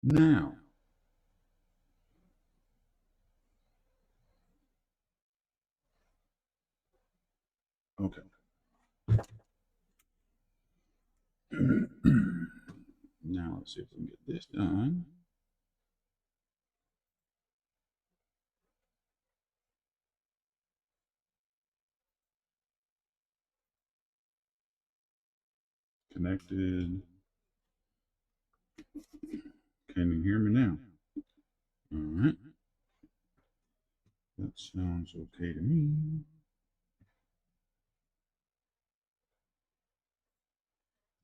Now, okay. Now let's see if we can get this done. Connected. Can you hear me now? All right. That sounds okay to me.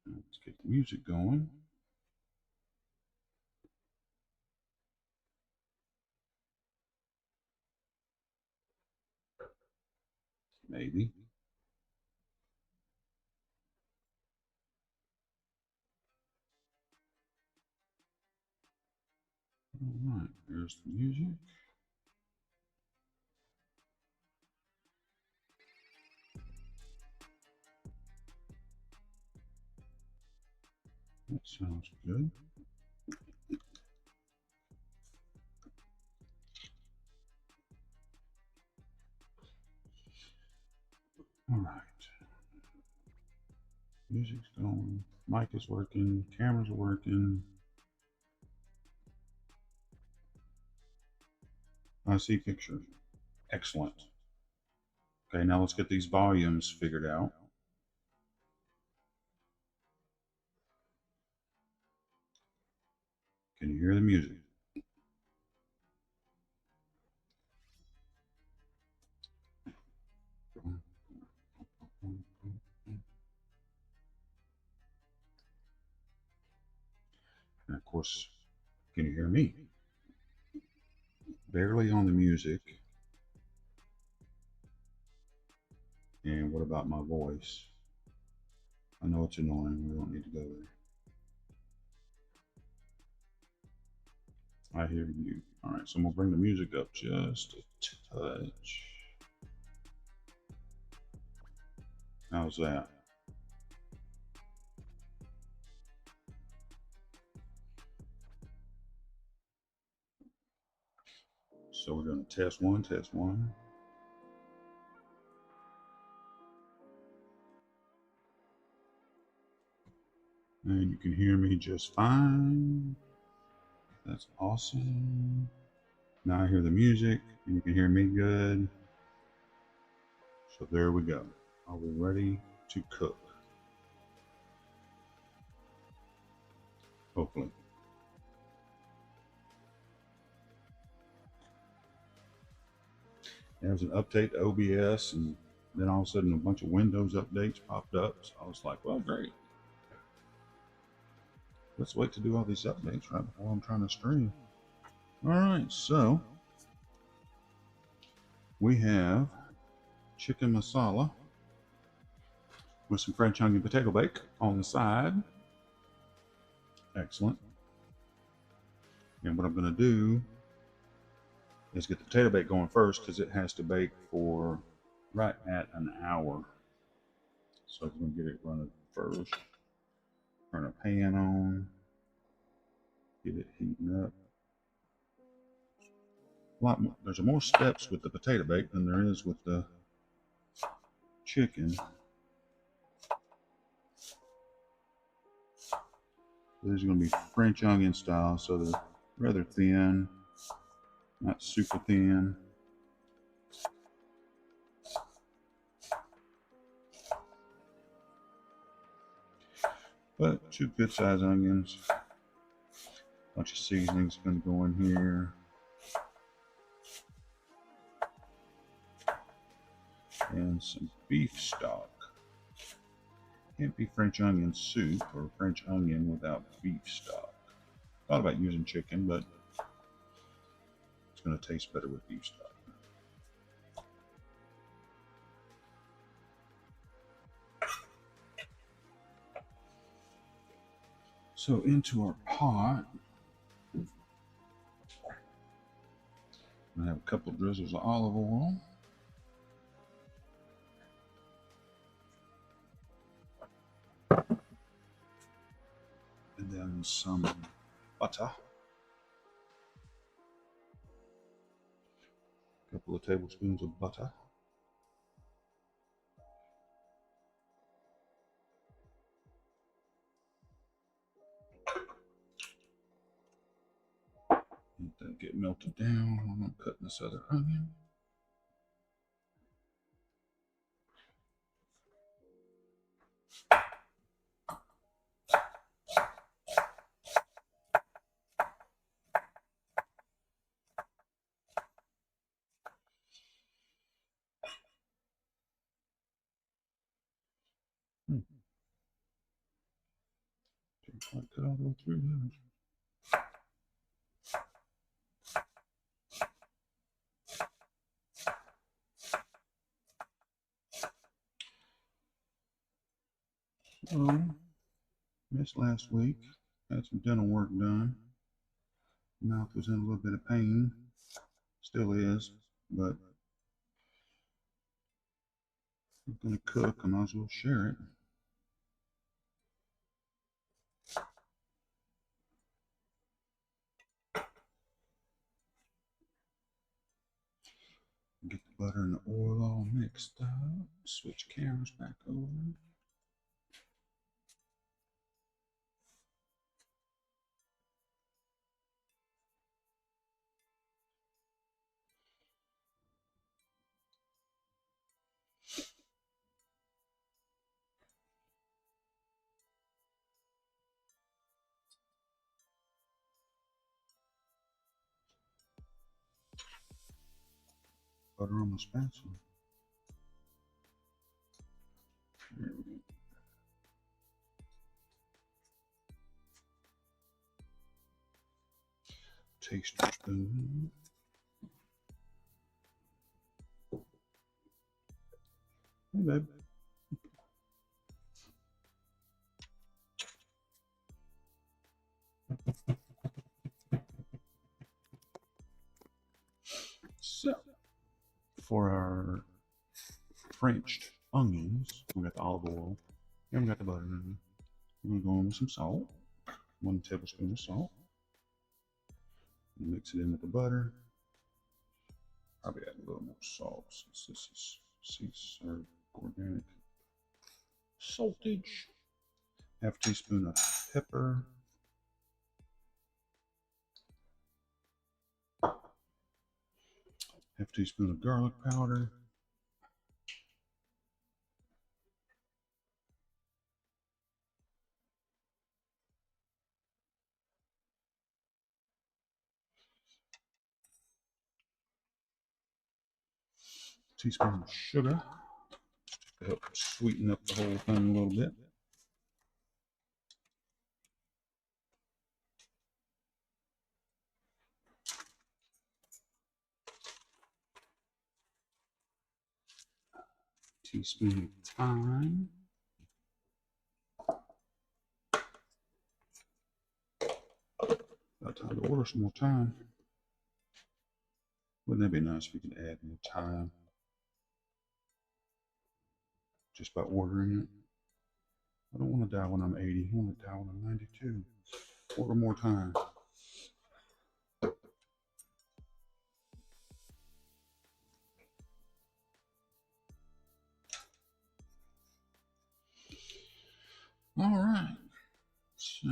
Let's get the music going. Maybe. All right. There's the music. That sounds good. All right. Music's going. Mic is working. Cameras are working. I see pictures. Excellent. Okay, now let's get these volumes figured out. Can you hear the music? And of course, can you hear me? Barely on the music. And what about my voice? I know it's annoying. We don't need to go there. I hear you. All right, so I'm gonna bring the music up just a touch. How's that? So we're gonna test one, test one. And you can hear me just fine. That's awesome. Now I hear the music and you can hear me good. So there we go. Are we ready to cook? Hopefully. There was an update to OBS, and then all of a sudden a bunch of Windows updates popped up. So I was like, well, great. Let's wait to do all these updates right before I'm trying to stream. All right, so we have chicken masala with some French onion potato bake on the side. Excellent. And what I'm going to do is get the potato bake going first because it has to bake for right at an hour. So I'm going to get it running first. Turn a pan on. Get it heating up. A lot more, there's more steps with the potato bake than there is with the chicken. These are going to be French onion style, so they're rather thin, not super thin. But two good sized onions. Bunch of seasonings going to go in here. And some beef stock. Can't be French onion soup or French onion without beef stock. Thought about using chicken, but it's going to taste better with beef stock. So into our pot, I have a couple of drizzles of olive oil. And then some butter. of tablespoons of butter. Let that get melted down while I'm cutting this other onion. Didn't quite cut all the way through there. So, missed last week. Had some dental work done. Mouth was in a little bit of pain. Still is, but I'm gonna cook. I might as well share it. Get the butter and the oil all mixed up. Switch cameras back over. Butter on my spatula. There we go. Tablespoon. Hey, babe. So, for our Frenched onions, we got the olive oil and we got the butter. We're going to go in with some salt. 1 tablespoon of salt. Mix it in with the butter. Probably add a little more salt since this is sea served organic saltage. Half teaspoon of pepper. Half teaspoon of garlic powder. Teaspoon of sugar to help sweeten up the whole thing a little bit. Teaspoon of thyme. About time to order some more thyme. Wouldn't that be nice if you could add more thyme just by ordering it? I don't want to die when I'm 80. I want to die when I'm 92. Order more thyme. All right. So,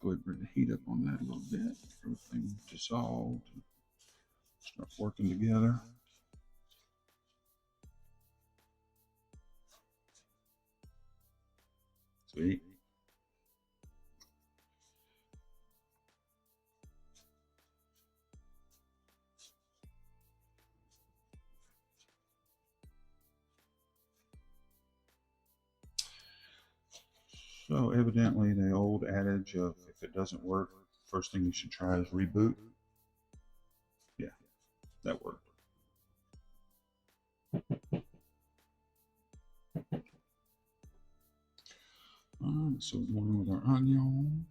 go ahead and bring the heat up on that a little bit. Everything dissolved. Start working together. Sweet. So evidently the old adage of if it doesn't work, first thing you should try is reboot. Yeah, that worked. Alright, so we're going with our onion.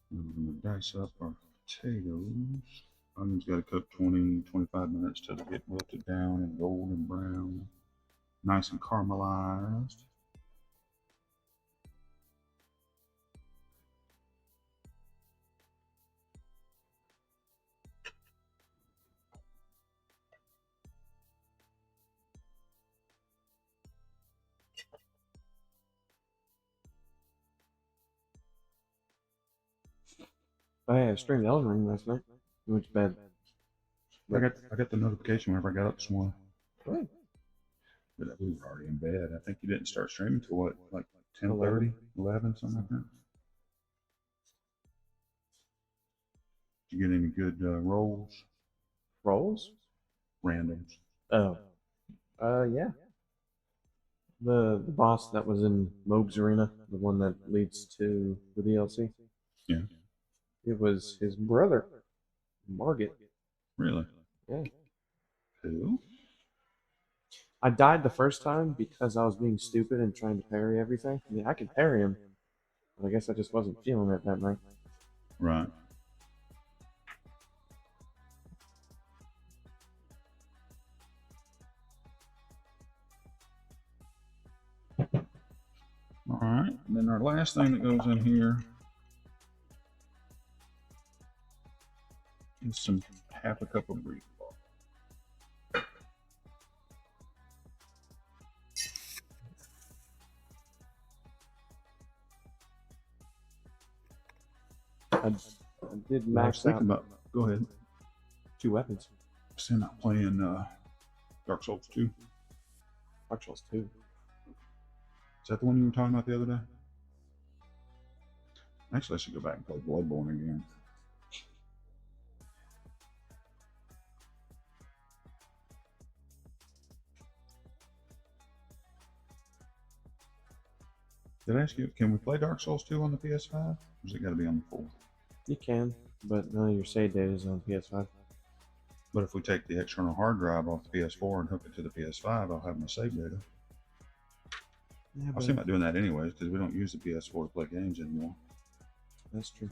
And we're going to dice up our potatoes. Onions got to cook 20-25 minutes till they get wilted down and golden brown, nice and caramelized. Oh yeah, I streamed Elden Ring last night. You went to bed. I got the notification whenever I got up this morning. What? But we were already in bed. I think you didn't start streaming till what, like 10:30, 11, something like that. Did you get any good rolls? Rolls? Randoms. Oh. Yeah. The boss that was in Mobe's Arena, the one that leads to the DLC. Yeah. It was his brother, Margit. Really? Yeah. Who? I died the first time because I was being stupid and trying to parry everything. I mean, I could parry him, but I guess I just wasn't feeling it that night. Right. All right. And then our last thing that goes in here is some half a cup of brief. I did max out About, go ahead. 2 weapons. Still not playing Dark Souls 2. Dark Souls 2. Is that the one you were talking about the other day? Actually, I should go back and play Bloodborne again. Did I ask you, can we play Dark Souls 2 on the PS5? Or has it got to be on the 4? You can, but none of your save data is on PS5. But if we take the external hard drive off the PS4 and hook it to the PS5, I'll have my save data. Yeah, I was thinking about doing that anyways, because we don't use the PS4 to play games anymore. That's true.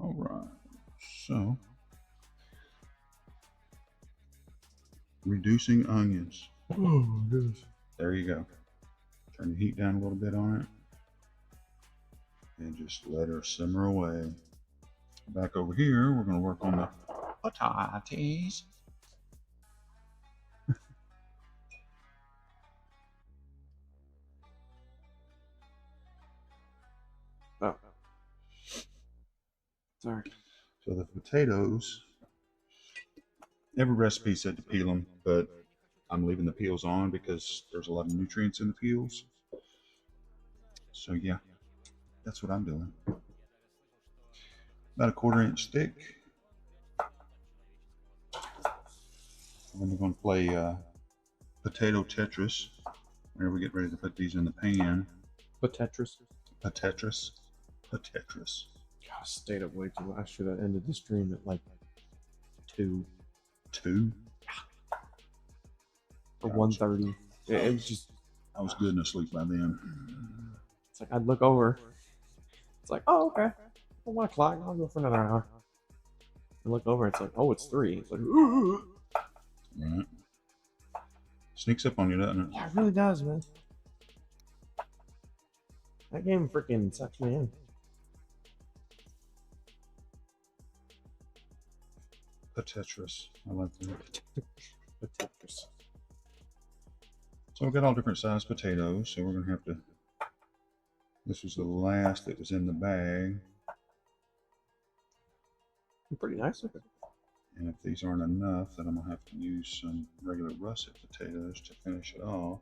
All right, so reducing onions. Oh, yes. There you go. Turn the heat down a little bit on it, and just let her simmer away. Back over here, we're going to work on the potatoes. Oh. Sorry. So the potatoes, every recipe said to peel them, but I'm leaving the peels on because there's a lot of nutrients in the peels. So yeah, that's what I'm doing. About a 1/4 inch thick. And then we're going to play potato Tetris. Whenever we get ready to put these in the pan. But Tetris. Tetris. Tetris. God, I stayed up way too long. I should have ended the stream at like 2. 2? Or 1:30. It was just. I was good and asleep by then. It's like I'd look over. It's like, oh, okay. 1 o'clock. I'll go for another hour. I look over. It's like, oh, it's 3. It's like, ooh. Right. Sneaks up on you, doesn't it? Yeah, it really does, man. That game freaking sucks me in. Tetris. I like that. Tetris. So we've got all different sized potatoes, so we're going to have to. This was the last that was in the bag. Pretty nice looking. And if these aren't enough, then I'm going to have to use some regular russet potatoes to finish it off.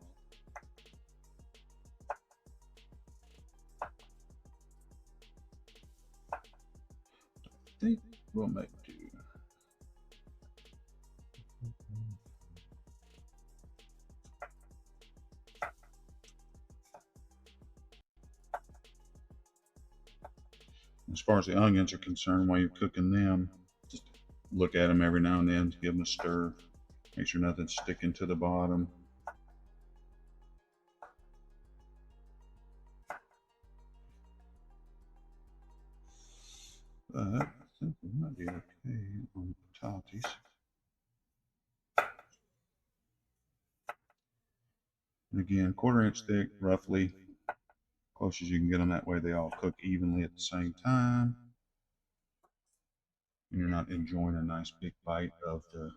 I think we'll make do. As far as the onions are concerned, while you're cooking them, just look at them every now and then, give them a stir, make sure nothing's sticking to the bottom. But I think we might be okay on potatoes. And again, 1/4 inch thick, roughly, close as you can get them. That way they all cook evenly at the same time. And you're not enjoying a nice big bite of the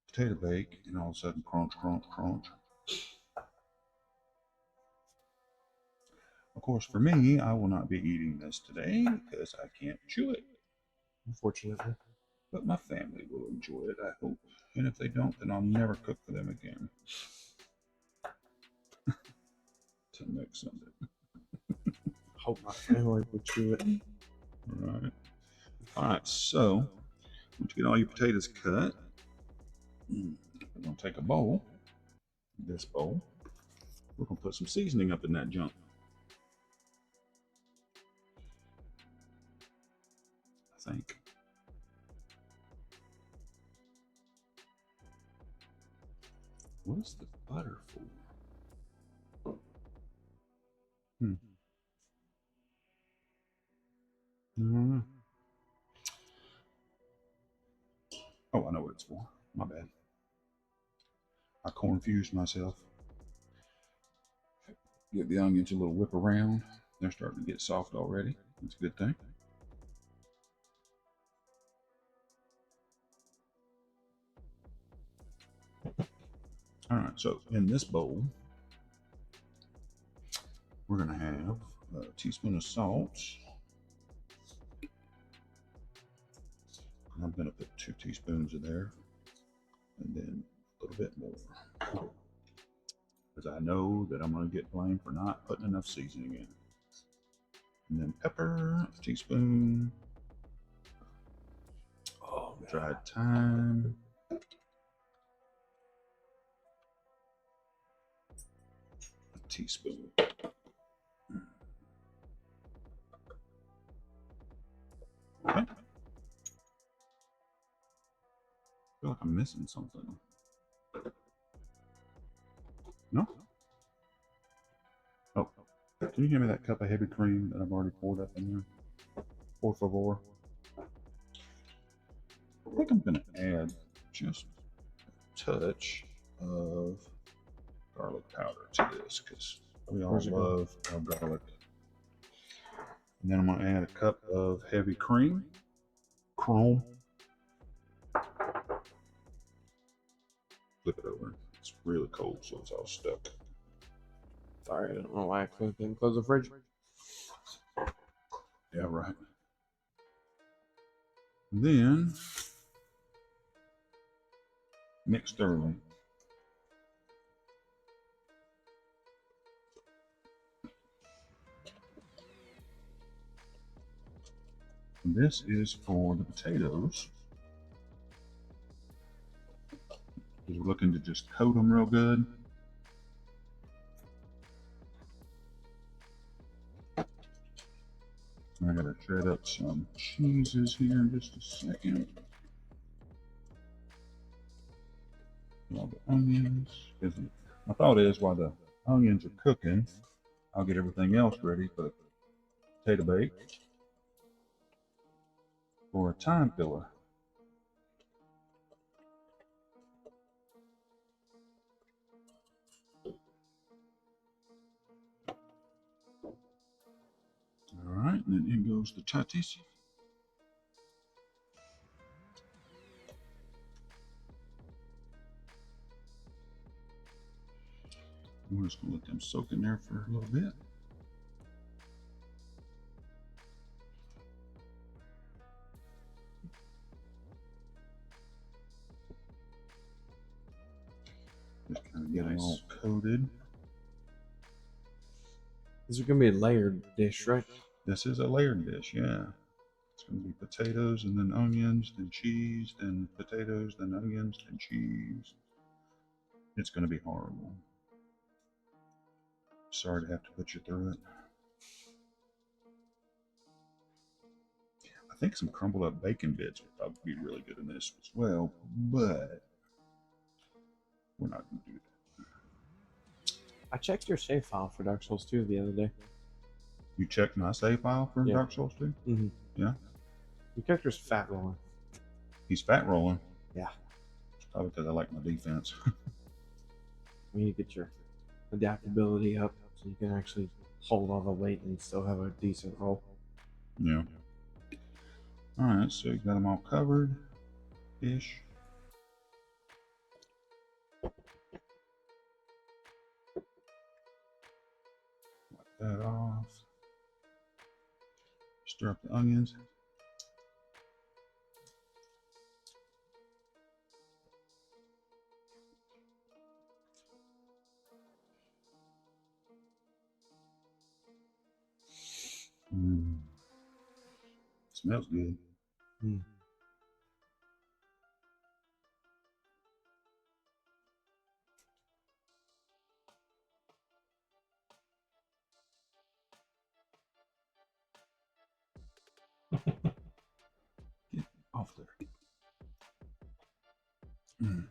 potato bake and all of a sudden crunch, crunch, crunch. Of course, for me, I will not be eating this today because I can't chew it. Unfortunately. But my family will enjoy it, I hope. And if they don't, then I'll never cook for them again. Till next Sunday. Hope my family would chew it. Alright. Alright, so once you get all your potatoes cut, we're going to take a bowl, this bowl. We're going to put some seasoning up in that junk. I think. What's the butter for? Oh, I know what it's for. My bad. I confused myself. Give the onions a little whip around. They're starting to get soft already. That's a good thing. All right, so in this bowl, we're going to have a teaspoon of salt. I'm going to put 2 teaspoons in there, and then a little bit more, because I know that I'm going to get blamed for not putting enough seasoning in. And then pepper, a teaspoon. Oh, man. Dried thyme. A teaspoon. Okay. I feel like I'm missing something. No? Oh, can you give me that cup of heavy cream that I've already poured up in there? Por favor. I think I'm going to add just a touch of garlic powder to this because we all love our garlic. And then I'm going to add a cup of heavy cream. Chrome. Flip it over. It's really cold, so it's all stuck. Sorry, I don't know why I didn't close the fridge. Yeah, right. Then mix thoroughly. And this is for the potatoes. Because we're looking to just coat them real good. I gotta shred up some cheeses here in just a second. All the onions. Because my thought is while the onions are cooking, I'll get everything else ready for potato bake or a time filler. All right, and then in goes the tatis. We're just gonna let them soak in there for a little bit. Just kind of get them all coated. This is gonna be a layered dish, right? This is a layered dish, yeah. It's gonna be potatoes and then onions, then cheese, then potatoes, then onions, then cheese. It's gonna be horrible. Sorry to have to put you through it. I think some crumbled up bacon bits would probably be really good in this as well, but we're not gonna do that. I checked your save file for Dark Souls 2 the other day. You checked my save file for Yeah. Dark Souls 2? Mm-hmm. Yeah. Your character's fat rolling. He's fat rolling. Yeah. Probably because I like my defense. We need to get your adaptability up so you can actually hold all the weight and still have a decent roll. Yeah. Alright, so you got them all covered ish. Wipe that off. Stir up the onions. Smells good. Mm. Get off there. Mm.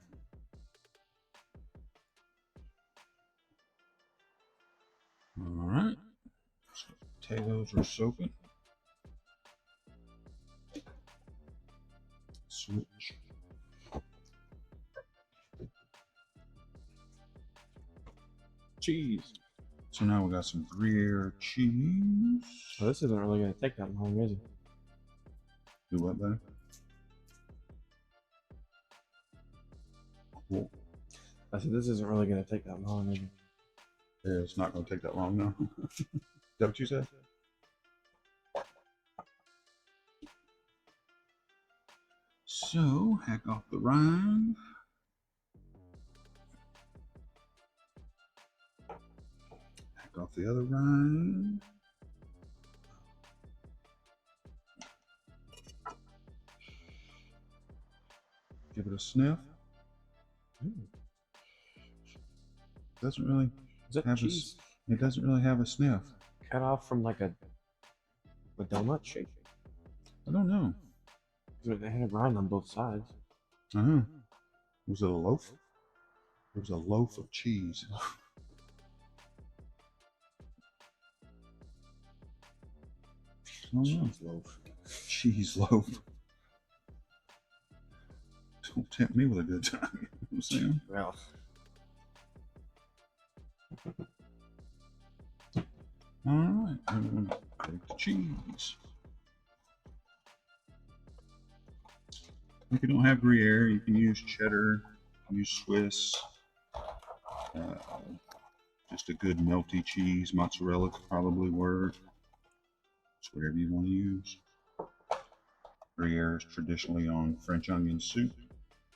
Alright. So potatoes are soaking. Switch. Cheese. So now we got some Gruyere cheese. Well, this isn't really going to take that long, is it? Do what, buddy? Cool. I said, this isn't really going to take that long, is it? Yeah, it's not going to take that long now. Is that what you said? So, hack off the rind. Hack off the other rind. Give it a sniff. Ooh. Doesn't really Is that have cheese it doesn't really have a sniff. cut off from like a donut shape? I don't know. It had a rind on both sides. Was it a loaf? It was a loaf of cheese. Cheese loaf. Cheese loaf. Don't tempt me with a good time. You know what I'm saying? Well, Alright, I'm going to take the cheese. If you don't have Gruyere, you can use cheddar, use Swiss. Just a good melty cheese. Mozzarella could probably work. It's whatever you want to use. Gruyere is traditionally on French onion soup,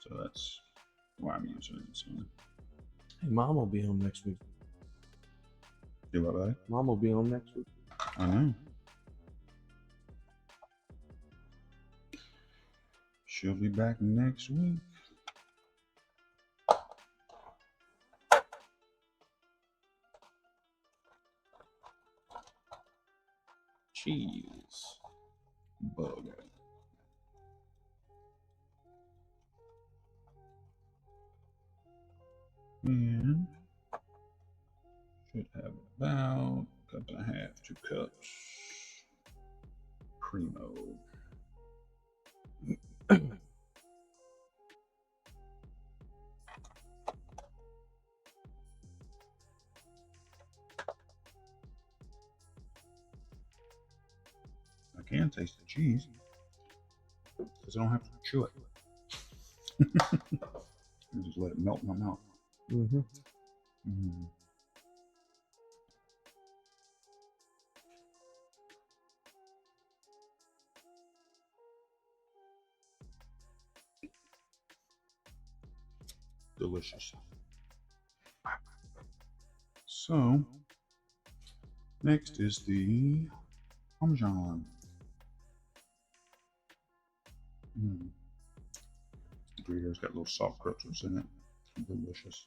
so that's why I'm using it. So. hey, Mom will be home next week. Do what, buddy? Mom will be home next week. I know. She'll be back next week. Cheese. Bug. And should have about a cup and a half, 2 cups. Primo. I can taste the cheese because I don't have to chew it. I just let it melt in my mouth. Mm-hmm. Mm. Delicious. So, next is the Parmesan. Gruyere's got little soft pretzels in it. Delicious.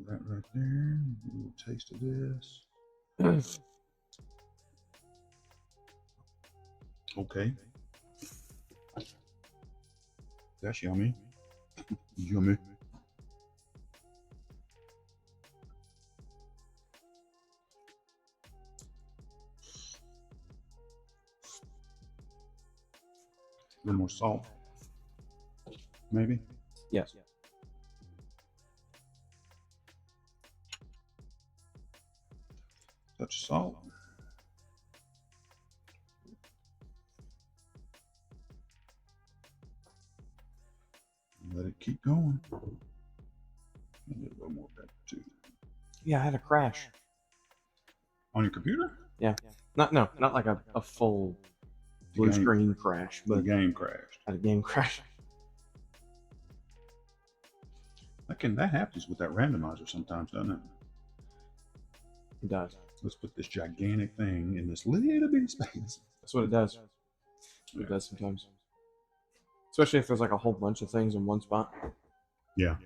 That right there. A little taste of this. Okay. That's yummy. Yummy. A little more salt, maybe. Yes. Touch of salt. Let it keep going. A little more pepper too. Yeah, I had a crash. On your computer? Yeah. Not like a full blue screen crash, The but game crashed. I had a game crash. That happens with that randomizer sometimes, doesn't it? It does. Let's put this gigantic thing in this little bitty space. That's what it does. It does sometimes. Especially if there's like a whole bunch of things in one spot. Yeah.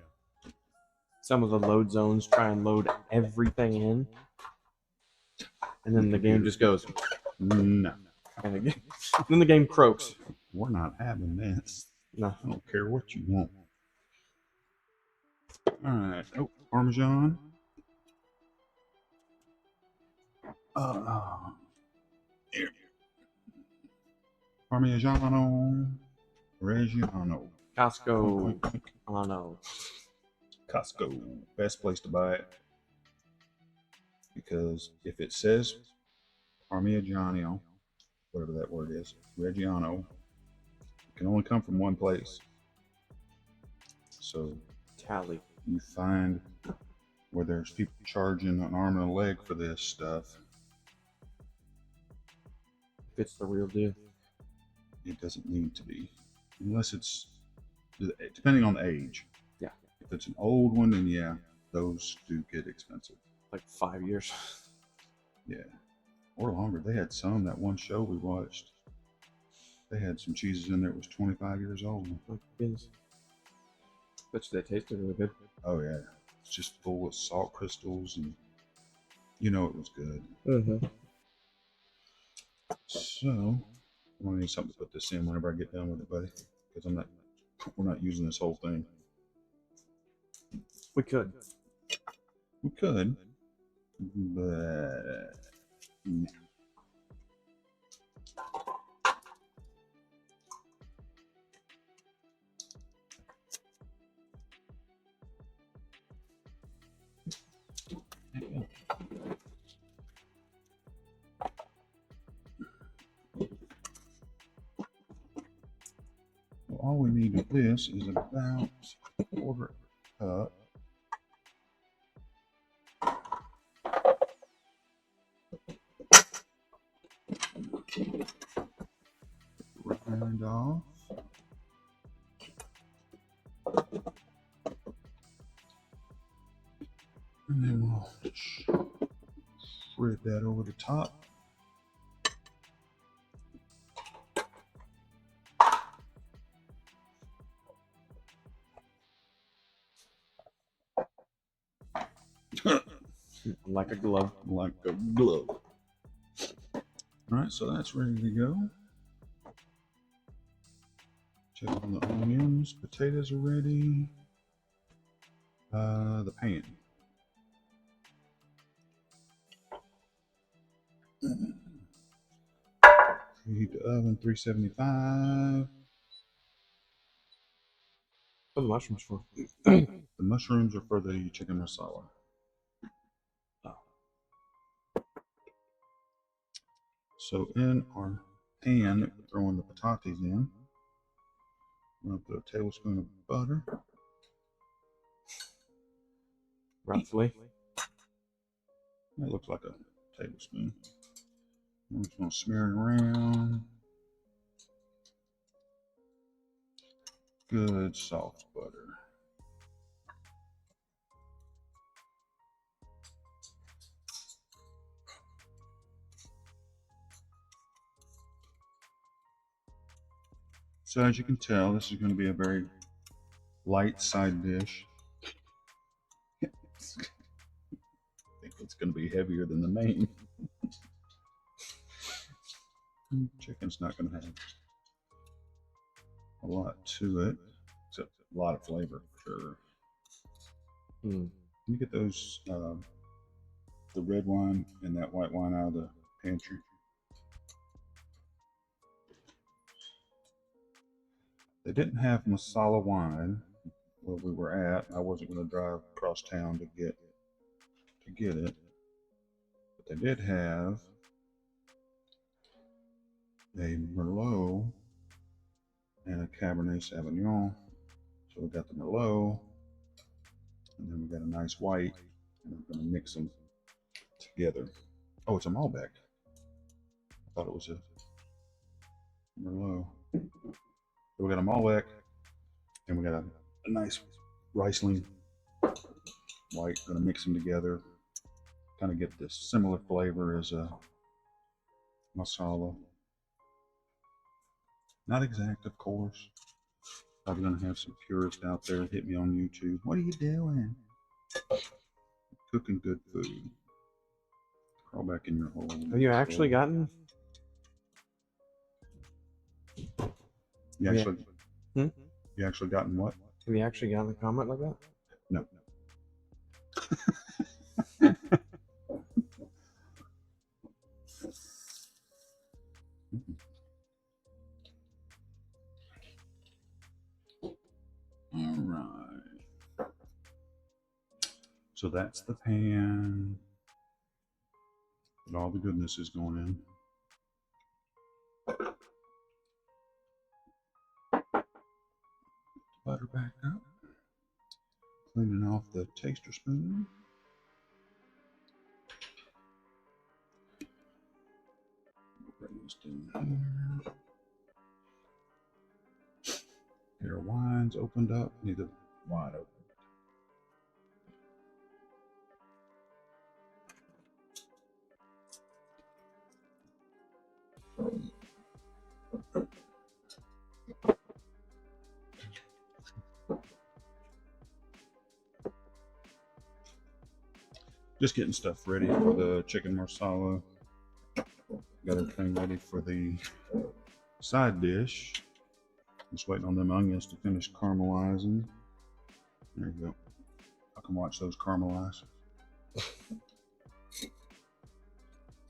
Some of the load zones try and load everything in. And then the game just goes, no. And then the game croaks. We're not having this. No. I don't care what you want. Alright. Oh, Parmesan. Here. Parmigiano Reggiano. Costco. Oh no. Costco. Best place to buy it. Because if it says Parmigiano, whatever that word is, Reggiano, it can only come from one place. So Tally. you find where there's people charging an arm and a leg for this stuff. If it's the real deal. It doesn't need to be. Unless it's, depending on the age. Yeah. If it's an old one, then yeah, those do get expensive. Like 5 years. Yeah. Or longer. They had some, that one show we watched. They had some cheeses in there that was 25 years old. Oh, goodness. Bet you they tasted really good. Oh yeah. It's just full of salt crystals and you know it was good. Mm-hmm. So I'm gonna need something to put this in whenever I get done with it, buddy. Because we're not using this whole thing. We could. We could, but no. Well, all we need with this is about a quarter cup. Grind off. And then we'll spread that over the top. Like a glove. Like a glove. All right, so that's ready to go. Check on the onions. Potatoes are ready. The pan. Heat the oven 375. What are the mushrooms for? The mushrooms are for the chicken masala. Oh. So in our pan, we're throwing the patatas in. I'm going to put a tablespoon of butter. Roughly. That looks like a tablespoon. I'm just going to smear it around. Good soft butter. So as you can tell, this is going to be a very light side dish. I think it's going to be heavier than the main. Chicken's not going to have a lot to it. A lot of flavor, for sure. Mm. You get those, the red wine and that white wine out of the pantry. They didn't have Masala wine where we were at. I wasn't going to drive across town to get it, but they did have a Merlot and a Cabernet Sauvignon. So we got the Merlot, and then we got a nice white, and I'm going to mix them together. Oh, it's a Malbec. I thought it was a Merlot. So we got a Malbec, and we got a nice Riesling white. Going to mix them together, kind of get this similar flavor as a Masala. Not exact, of course. Probably going to have some purists out there hit me on YouTube. What are you doing? Cooking good food. Crawl back in your hole. Have you actually gotten? You actually, Hmm? you actually gotten what? Have you actually gotten a comment like that? No. All right. So that's the pan. And all the goodness is going in. Butter back up. Cleaning off the taster spoon. Bring this down here. Here, wine's opened up. Need the wine open. Just getting stuff ready for the chicken marsala. Got everything ready for the side dish. Just waiting on them onions to finish caramelizing. There you go. I can watch those caramelize.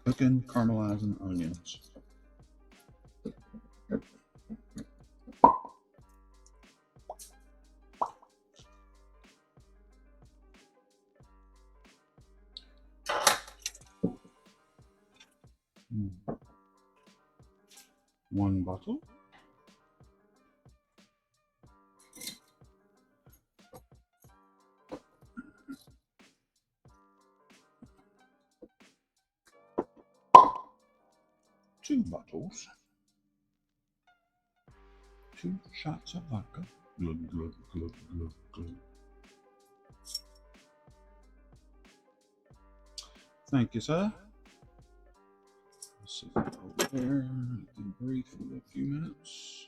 Cooking, caramelizing onions. One bottle. Two bottles. 2 shots of vodka. Glug, glug, glug, glug, glug. Thank you, sir. Let's see over there. Let them breathe for a few minutes.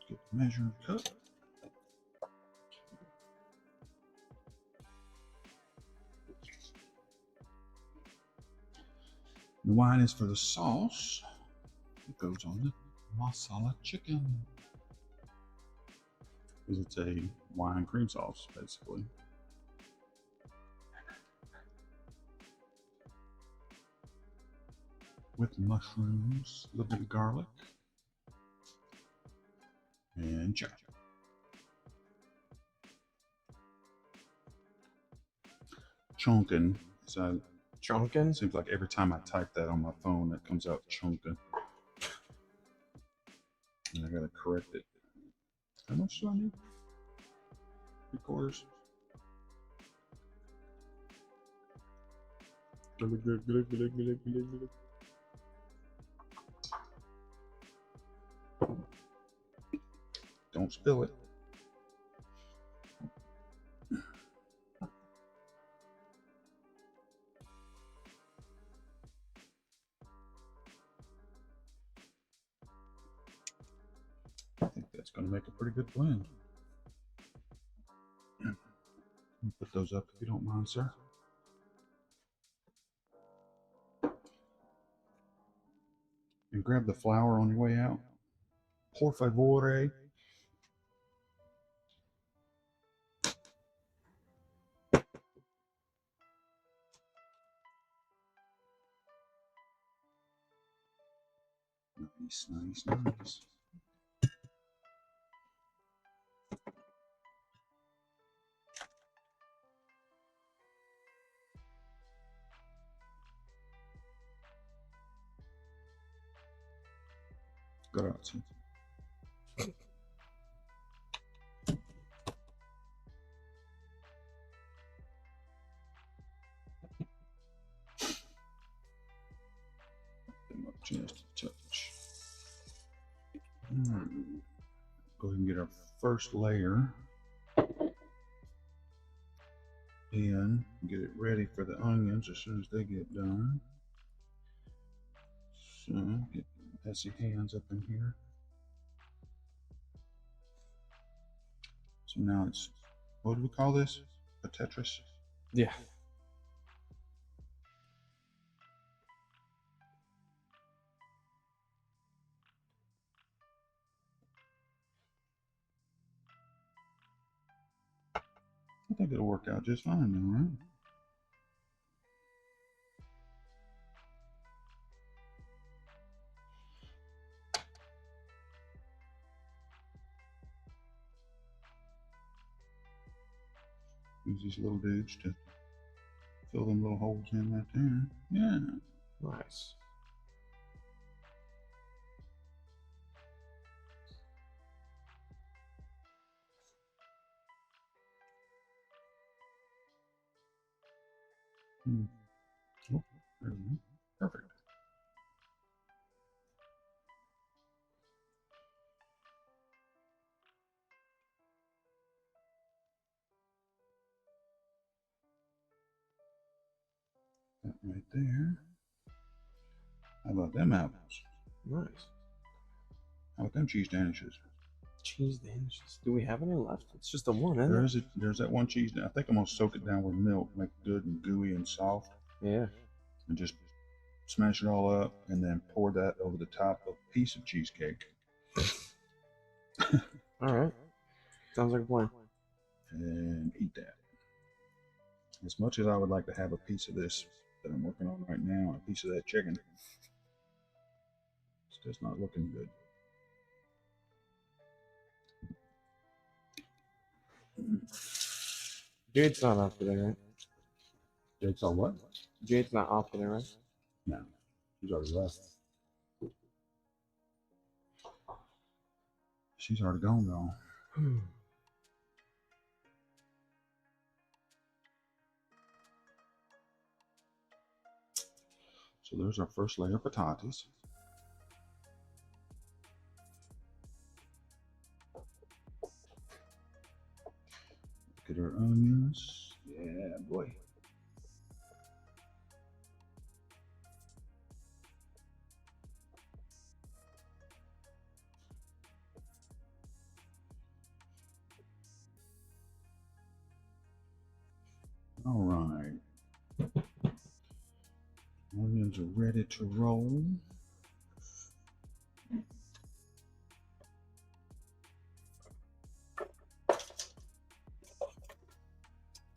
Get the measuring cup. The wine is for the sauce. It goes on the masala chicken. Because it's a wine cream sauce, basically. With mushrooms, a little bit of garlic, and chili. Chonkin. So Chonkin? seems like every time I type that on my phone, it comes out chonkin. And I gotta correct it. How much do I need? 3/4. Don't spill it. I think that's going to make a pretty good blend. Put those up if you don't mind, sir. And grab the flour on your way out. Por favor. Nice, nice, nice. Grazie. Just a touch. Go ahead and get our first layer in. Get it ready for the onions as soon as they get done. So get messy hands up in here. So now it's, what do we call this? A Tetris? Yeah. I think it'll work out just fine though, right? Use these little dudes to fill them little holes in right there. Yeah. Nice. Oh, there we go. Perfect. That right there. How about them apples? Nice. How about them cheese danishes? Cheese danishes. Do we have any left? It's just the one, isn't it? There's that one cheese. I think I'm gonna soak it down with milk, make it good and gooey and soft, Yeah. and just smash it all up, and then pour that over the top of a piece of cheesecake. All right. Sounds like a plan. And eat that. As much as I would like to have a piece of this that I'm working on right now, a piece of that chicken, it's just not looking good. Jade's not off today, right? Jake's all what? Jade's not off today, right? No, she's already left. She's already gone though. So there's our first layer of potatoes. Look at our onions. Yeah, boy. All right. Onions are ready to roll.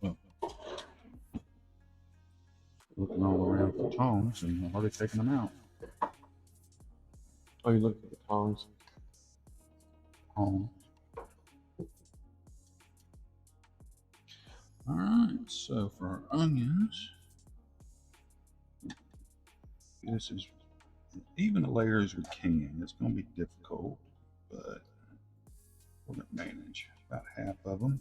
Well, looking all around for tongs and I'm already taking them out. Oh, you looked at the tongs. All right, so for our onions, this is even a layer as we can. It's going to be difficult, but we're going to manage about half of them.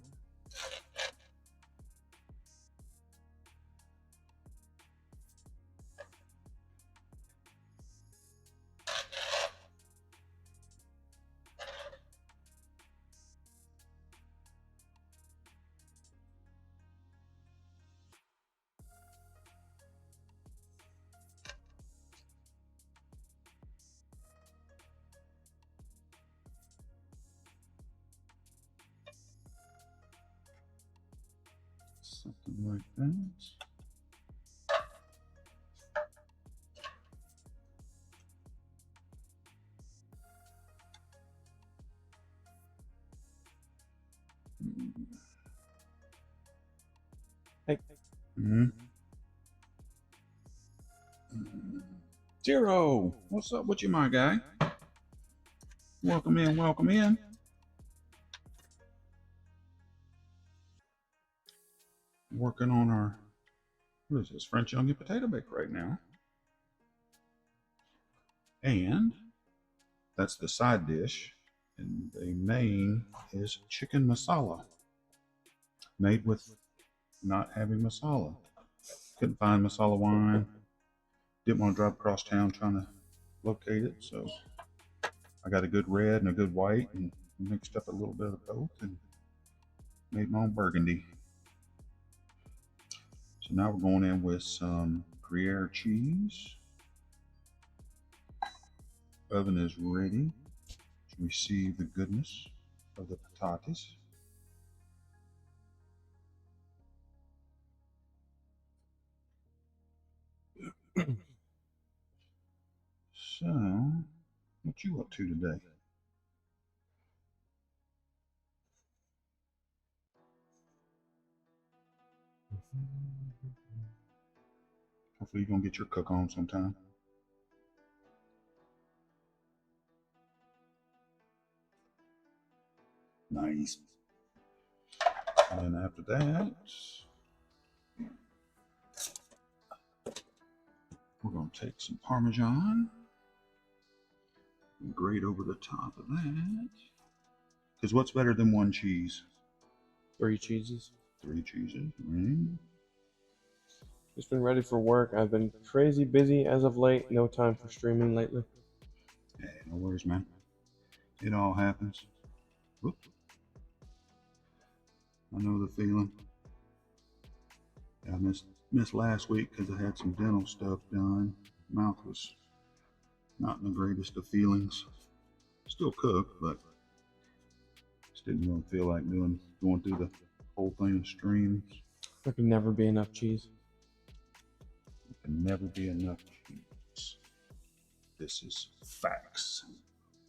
Something like that. Hey. Mm-hmm. Zero. What's up with you, my guy? Welcome in, welcome in. Working on our, what is this, French onion potato bake right now. And that's the side dish. And the main is chicken masala, made with not having masala. Couldn't find masala wine. Didn't want to drive across town trying to locate it, so I got a good red and a good white and mixed up a little bit of both and made my own burgundy. So now we're going in with some Gruyere cheese. Oven is ready to receive the goodness of the patatas. So, what you up to today? Hopefully you're gonna get your cook on sometime. Nice. And then after that, we're gonna take some Parmesan and grate over the top of that. Because what's better than one cheese? 3 cheeses. 3 cheeses, right? Just been ready for work. I've been crazy busy as of late. No time for streaming lately. Hey, no worries, man. It all happens. Whoop. I know the feeling. I missed last week because I had some dental stuff done. Mouth was not in the greatest of feelings. Still cooked, but just didn't really feel like going through the whole thing of streams. There can never be enough cheese. There can never be enough cheese. This is facts.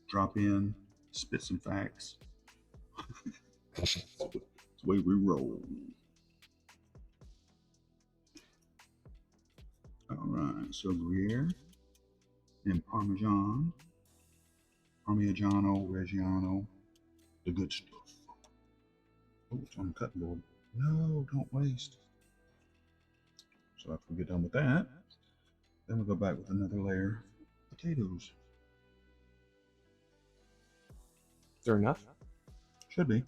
Drop in, spit some facts. It's the way we roll. All right, so Gruyere and Parmesan, Parmigiano Reggiano, the good stuff. Oh, it's on the cutting board. No, don't waste. So after we get done with that, then we'll go back with another layer of potatoes. Is there enough? Should be.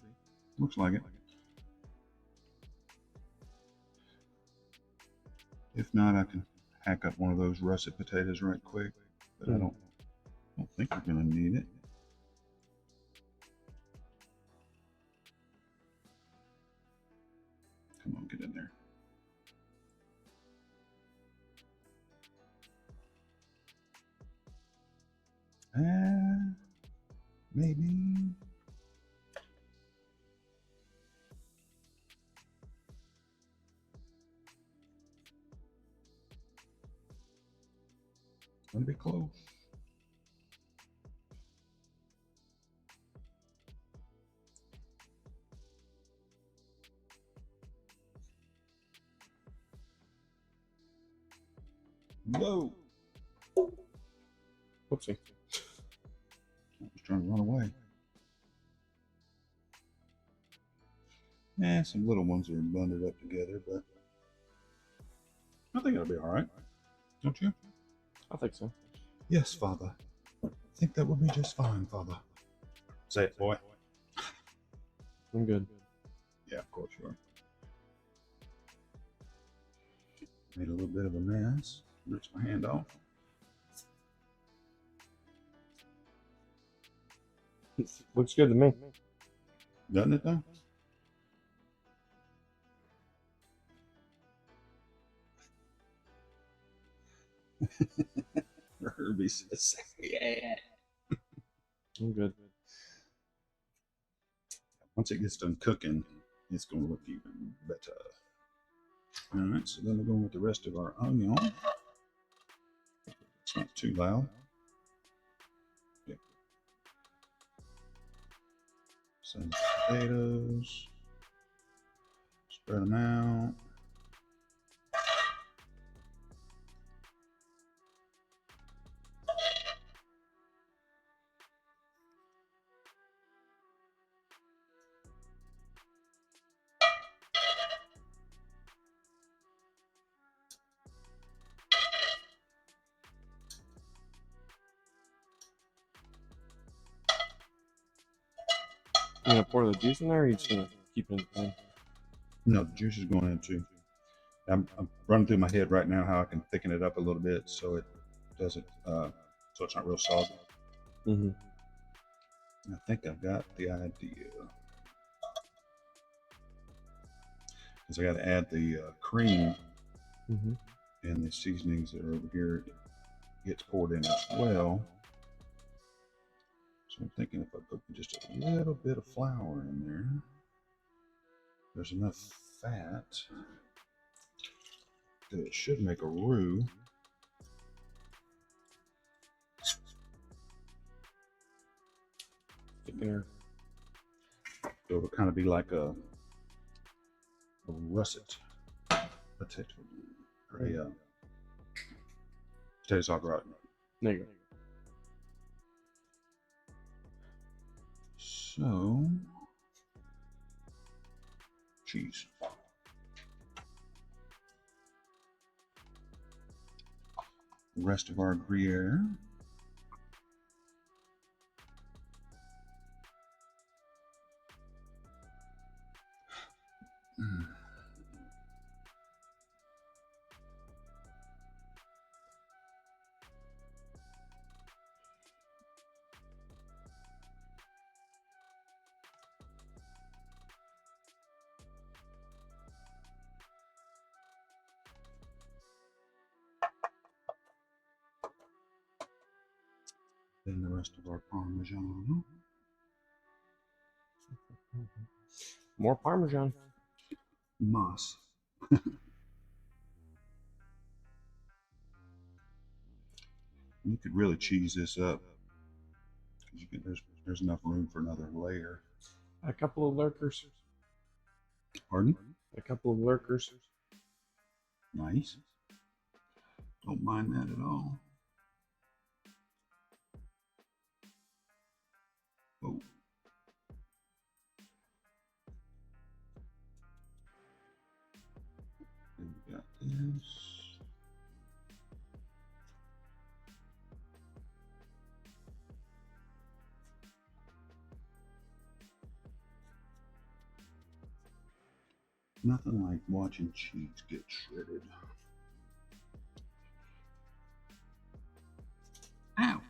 Looks like it. If not, I can hack up one of those russet potatoes right quick, but I don't think we're gonna need it. Come on, get in there. Maybe. Gonna be close. Whoa! Whoopsie. I was trying to run away. Some little ones are bundled up together, but I think it'll be all right. Don't you? I think so. Yes, Father. I think that will be just fine, Father. Say it, boy. I'm good. Yeah, of course you are. Made a little bit of a mess. Rips my hand off. Looks good to me. Doesn't it though? Herbie says, yeah. I'm good. Once it gets done cooking, it's going to look even better. All right, so then we're going with the rest of our onion. It's not too loud. Yep. Some potatoes. Spread them out. You gonna pour the juice in there, or are you just gonna keep it in the pan? No, the juice is going in too. I'm running through my head right now how I can thicken it up a little bit so it doesn't, so it's not real soggy. Mm-hmm. I think I've got the idea. Because I got to add the cream Mm-hmm. and the seasonings that are over here gets poured in as well. So I'm thinking if I put just a little bit of flour in there, there's enough fat that it should make a roux. Thickener. So it'll kind of be like a russet potato or a potato sauce gratin. There you go. So cheese. The rest of our Gruyere. Then the rest of our Parmesan. More Parmesan. Moss. You could really cheese this up. There's enough room for another layer. A couple of lurkers. Pardon? A couple of lurkers. Nice. Don't mind that at all. Oh. Then we got this. Nothing like watching cheese get shredded. Ow!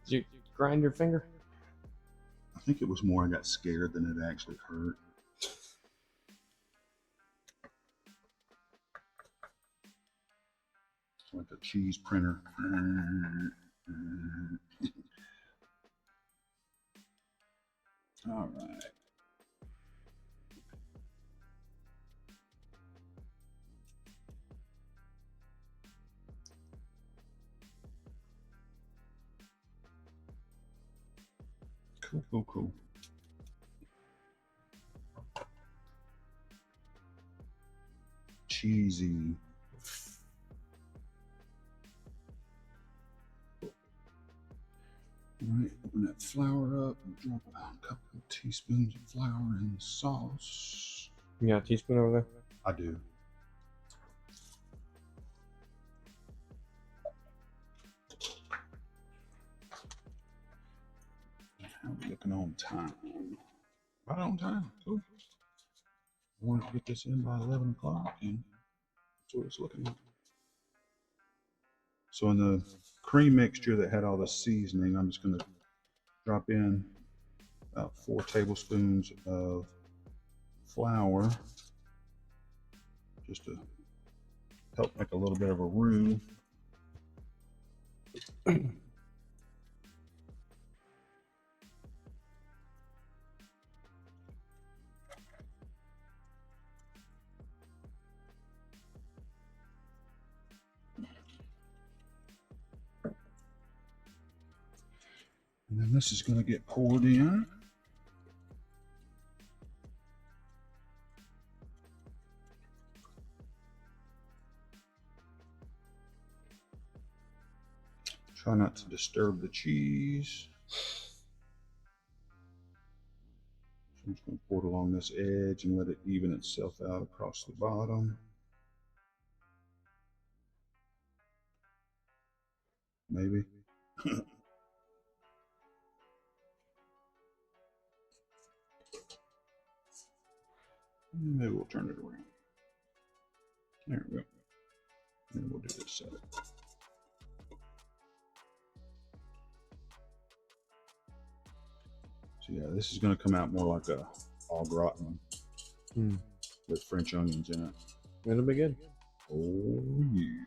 Did you grind your finger? I think it was more I got scared than it actually hurt. It's like a cheese printer. All right. Cool. Cheesy. All right, open that flour up and drop a couple of teaspoons of flour in the sauce. You got a teaspoon over there? I do. How are we looking on time? Right on time. Cool. I wanted to get this in by 11 o'clock, and that's what it's looking like. So in the cream mixture that had all the seasoning, I'm just going to drop in about 4 tablespoons of flour just to help make a little bit of a roux. And then this is going to get poured in. Try not to disturb the cheese. So I'm just going to pour it along this edge and let it even itself out across the bottom. Maybe. Maybe we'll turn it around. There we go. And we'll do this side. So yeah, this is going to come out more like a au gratin with French onions in it. It'll be good. Oh yeah.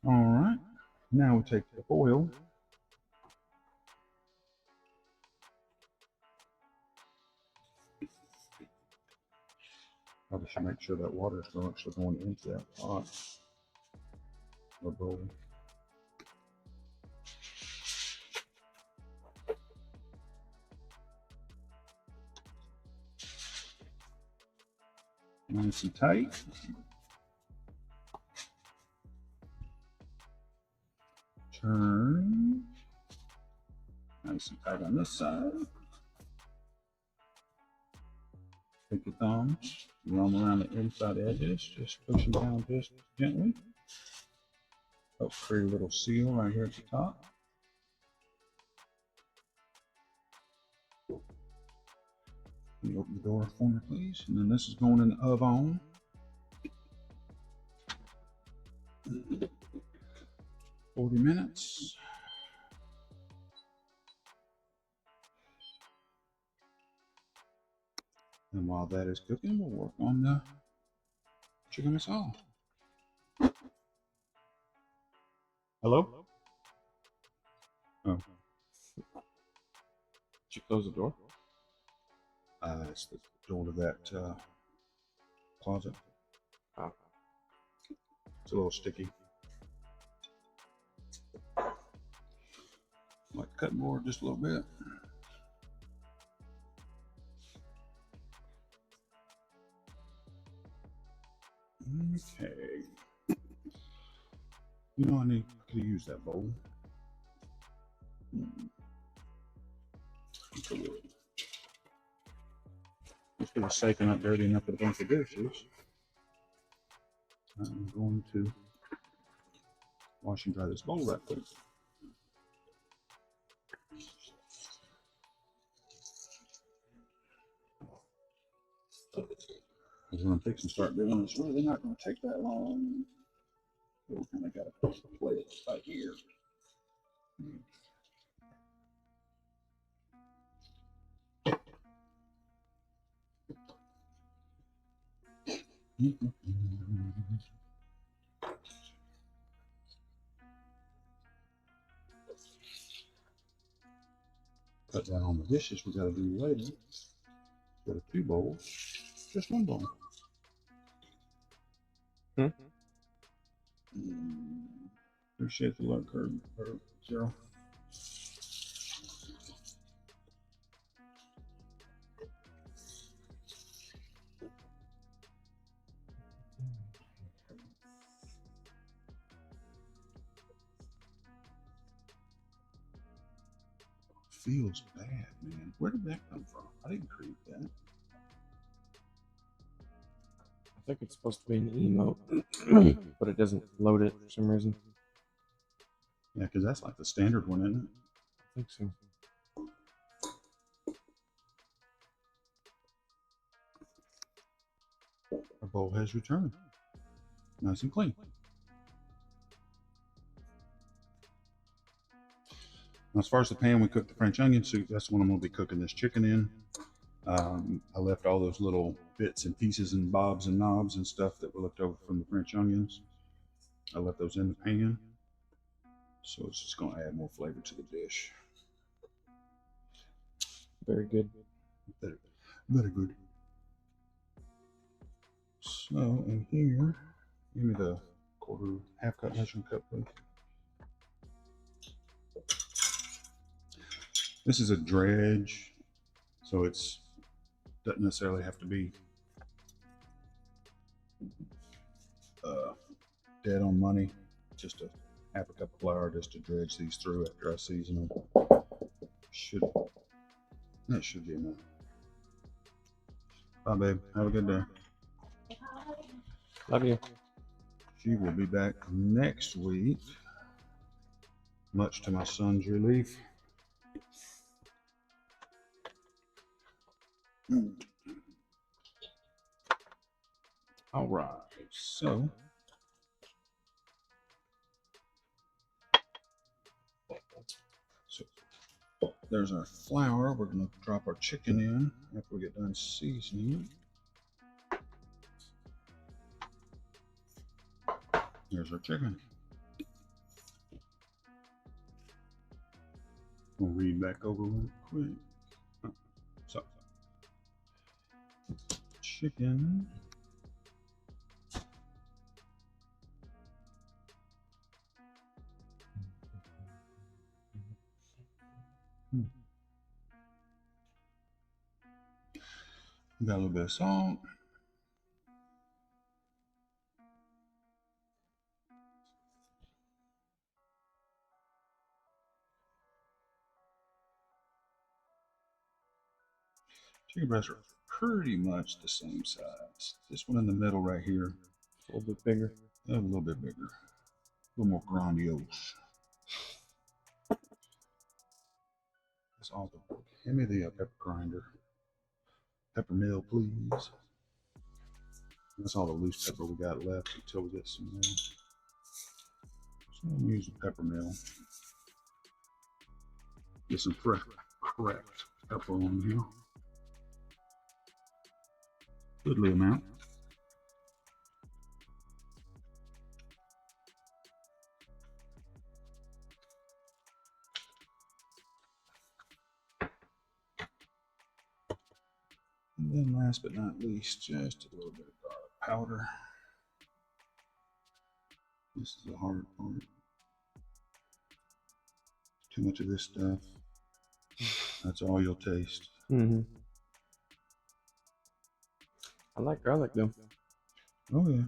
All right. Now we take the oil. Probably should make sure that water is actually going into that pot or bowl. Nice and tight. Turn. Nice and tight on this side. Take your thumbs, run around the inside edges, just pushing down just gently. Help create a little seal right here at the top. Can you open the door for me, please? And then this is going in the oven. 40 minutes. And while that is cooking, we'll work on the chicken masala. Hello? Oh. Did you close the door? It's the door to that closet. Oh. It's a little sticky. Like cutting board just a little bit. Okay. You know, I could have used that bowl. Just for the sake of not dirtying up a bunch of dishes, I'm going to wash and dry this bowl right quick. Because when I'm fixing to start doing this, really not going to take that long. So we kind of got to play it right here. Cut down on the dishes we got to do later. Instead of 2 bowls, just 1 bowl. Appreciate the love, Kirby. Or Zero. Feels bad, man. Where did that come from? I didn't create that. I think it's supposed to be an emote, but it doesn't load it for some reason. Yeah, because that's like the standard one, isn't it? I think so. Our bowl has returned. Nice and clean. Now, as far as the pan we cooked the French onion soup, that's what I'm going to be cooking this chicken in. I left all those little bits and pieces and bobs and knobs and stuff that were left over from the French onions. I left those in the pan. So it's just going to add more flavor to the dish. Very good. Very good. So in here, give me the half cup measuring cup, please. This is a dredge, so it's doesn't necessarily have to be dead on money. Just a half a cup of flour just to dredge these through after I season them. That should be enough. Bye, babe. Have a good day. Love you. She will be back next week much to my son's relief. All right, so there's our flour. We're going to drop our chicken in after we get done seasoning it. There's our chicken. We'll read back over real quick. So, chicken. Got a little bit of salt. Chicken breasts are pretty much the same size. This one in the middle right here, a little bit bigger. A little bit bigger. A little more grandiose. That's all the. Give me the pepper grinder. Pepper mill, please. That's all the loose pepper we got left until we get some more. So I'm going to use the pepper mill. Get some cracked pepper on here. Goodly amount. And then last but not least, just a little bit of garlic powder. This is the hard part. Too much of this stuff. That's all you'll taste. Mm-hmm. I like garlic though. Oh yeah.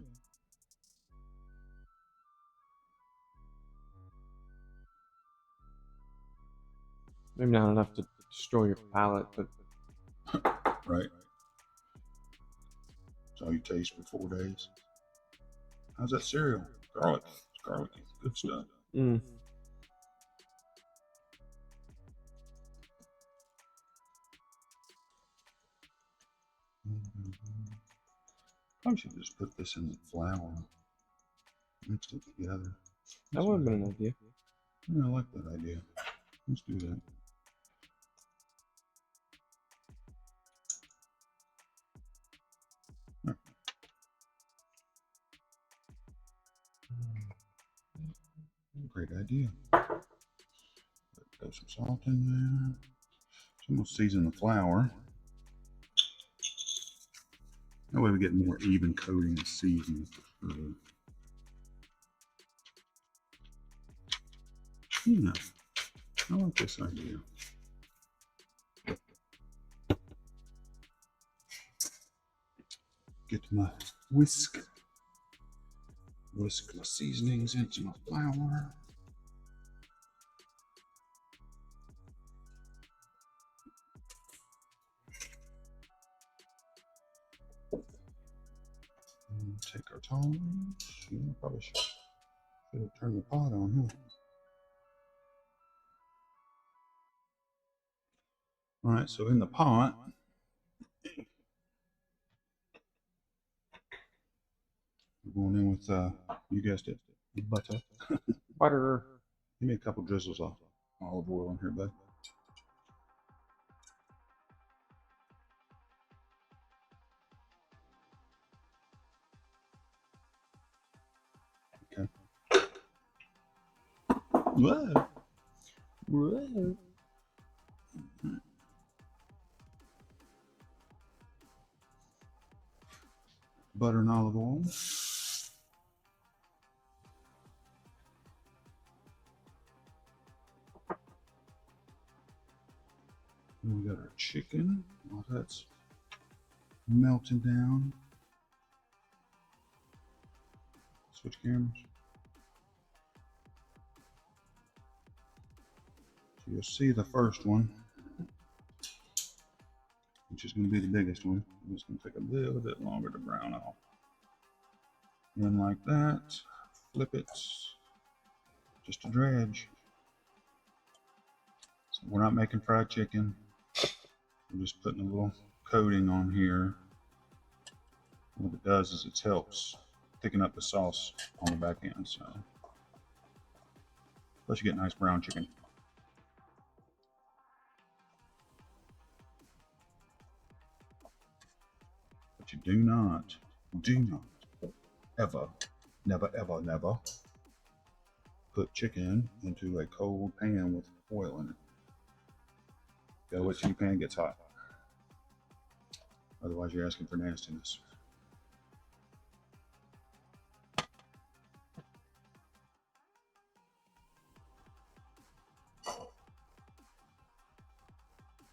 Maybe not enough to destroy your palate, but right. That's all you taste for 4 days. How's that cereal? Garlic. It's garlicky. Good stuff. mm. Probably should just put this in the flour. Mix it together. That would have been an idea. Yeah, I like that idea. Let's do that. Right. Great idea. Throw some salt in there. So I'm going to season the flour. That way we get more even coating and seasoning. Yeah, I like this idea. Get my whisk my seasonings into my flour. And take our tongs. Probably should have turned the pot on, huh? All right, so in the pot, we're going in with, you guessed it, butter. Butter. Give me a couple drizzles of olive oil in here, bud. Okay. Whoa. Whoa. Butter and olive oil. And we got our chicken. While that's melting down. Switch cameras. So you'll see the first one, which is going to be the biggest one. It's going to take a little bit longer to brown off. And like that, flip it, just a dredge. We're not making fried chicken. We're just putting a little coating on here. What it does is it helps thicken up the sauce on the back end. So, plus you get nice brown chicken. But you do not ever, never put chicken into a cold pan with oil in it. Gotta wait till your pan gets hot. Otherwise, you're asking for nastiness.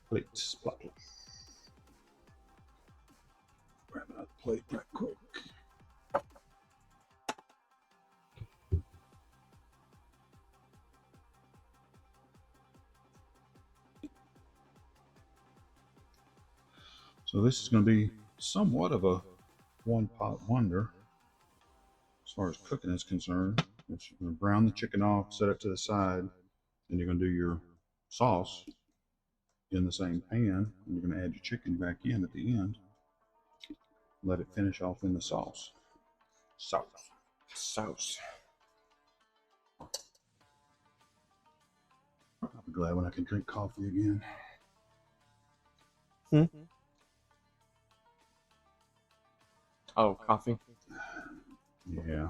Plates, grab another plate right quick. So this is going to be somewhat of a one-pot wonder as far as cooking is concerned. You're going to brown the chicken off, set it to the side, then you're going to do your sauce in the same pan, and you're going to add your chicken back in at the end. Let it finish off in the sauce. Sauce. I'll be glad when I can drink coffee again. Oh, coffee? Yeah.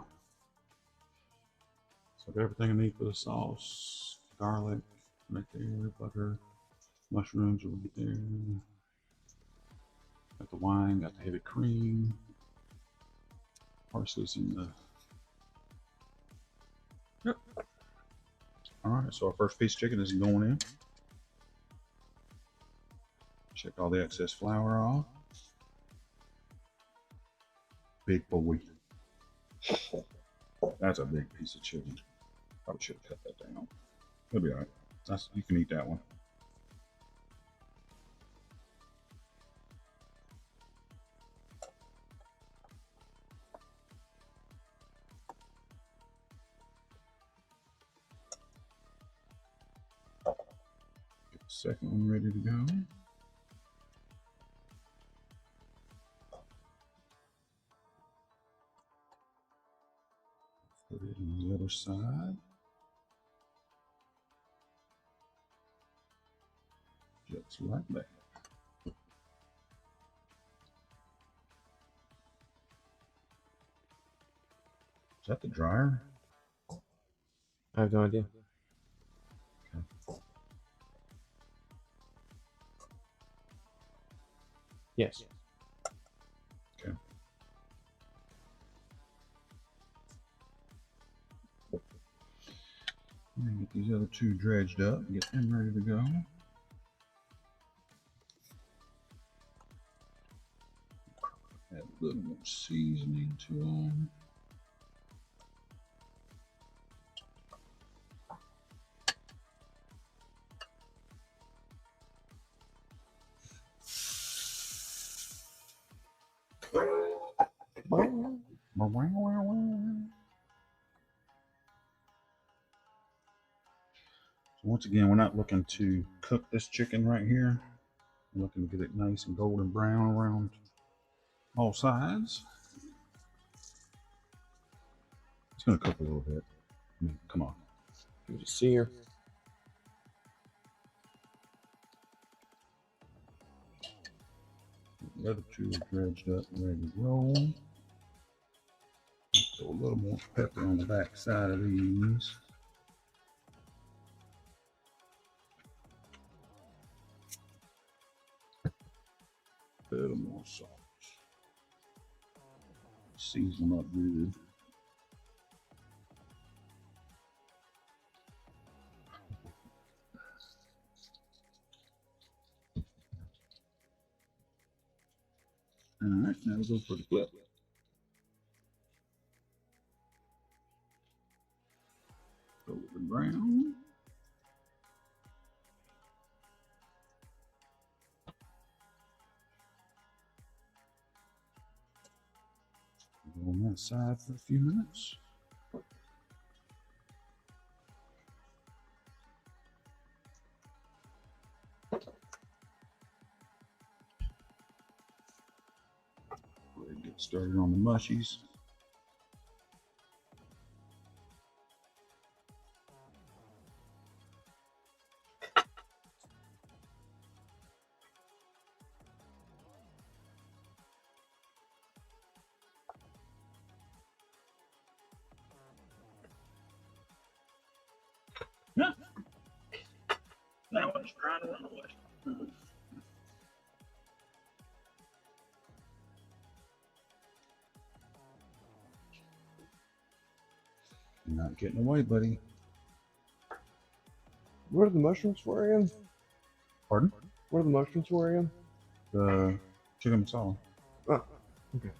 So I've got everything I need for the sauce. Garlic, right there, butter, mushrooms are right there. Got the wine, got the heavy cream. Parsley's in the... Yep. Alright, so our first piece of chicken is going in. Check all the excess flour off. Big boy. That's a big piece of chicken. Probably should have cut that down. It'll be alright. You can eat that one. Get the second one ready to go. Put it on the other side. Just like that. Is that the dryer? I have no idea. Okay. Yes. Okay. Get these other two dredged up and get them ready to go. Add a little more seasoning to them. So once again, we're not looking to cook this chicken right here. We're looking to get it nice and golden brown around all sides. It's going to cook a little bit. I mean, come on. Good to see her. The other two are dredged up and ready to roll. Throw a little more pepper on the back side of these. A little more salt. Season them up good. Alright, now we'll go for the flip. Golden brown. Go on that side for a few minutes. get started on the mushies. Yeah. That one's trying to run away. You're not getting away, buddy. What are the mushrooms for again? Pardon? What are the mushrooms for again? The chicken masala. Oh, okay.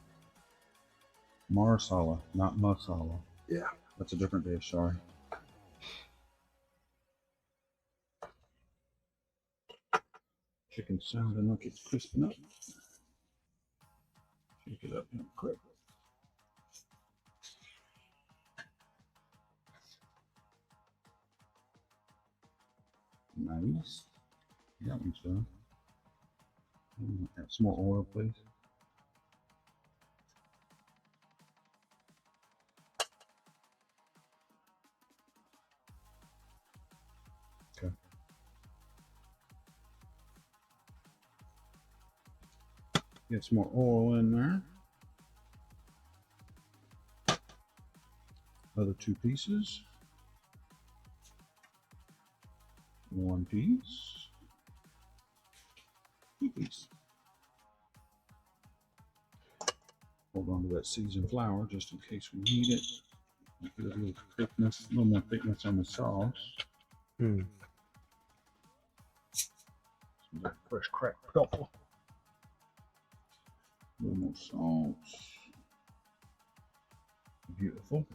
Masala, not masala. Yeah. That's a different dish, sorry. Chicken salad, and look, it's crisping up. Shake it up real quick. Nice. That one's done. Add some more oil, please. Okay. Get some more oil in there. Other 2 pieces. 1 piece. 2 pieces. Hold on to that seasoned flour just in case we need it. Get a little thickness, a little more thickness on the sauce. Hmm. Some of that fresh cracked pepper. A little more salt. Beautiful.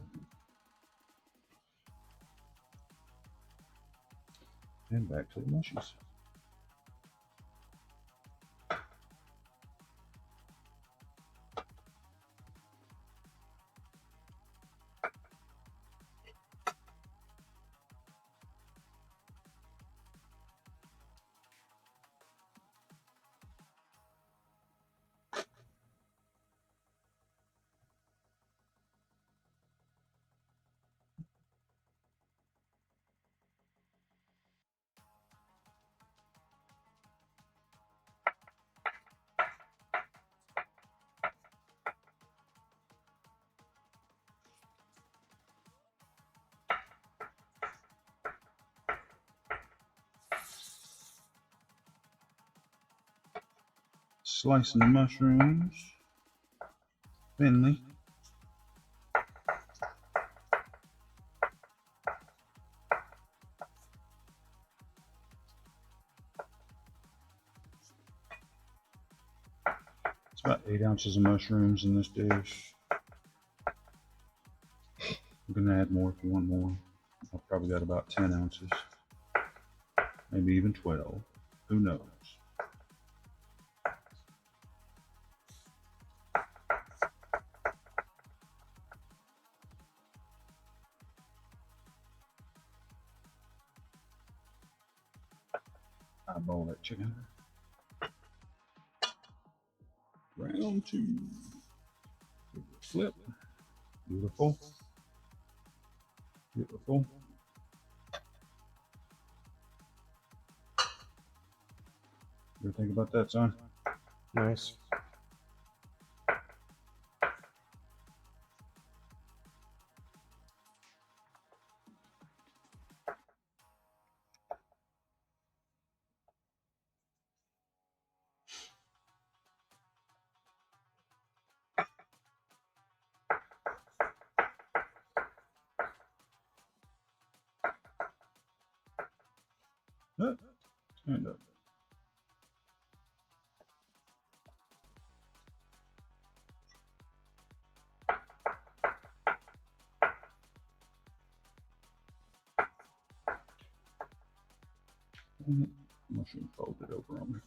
And back to the mushies. Slicing the mushrooms thinly. It's about 8 ounces of mushrooms in this dish. I'm gonna add more if you want more. I've probably got about 10 ounces, maybe even 12. Who knows? Eyeball that chicken. Round 2. Flip. Beautiful. Beautiful. What do you think about that, son? Nice. Stand up. Mushroom folded over on me.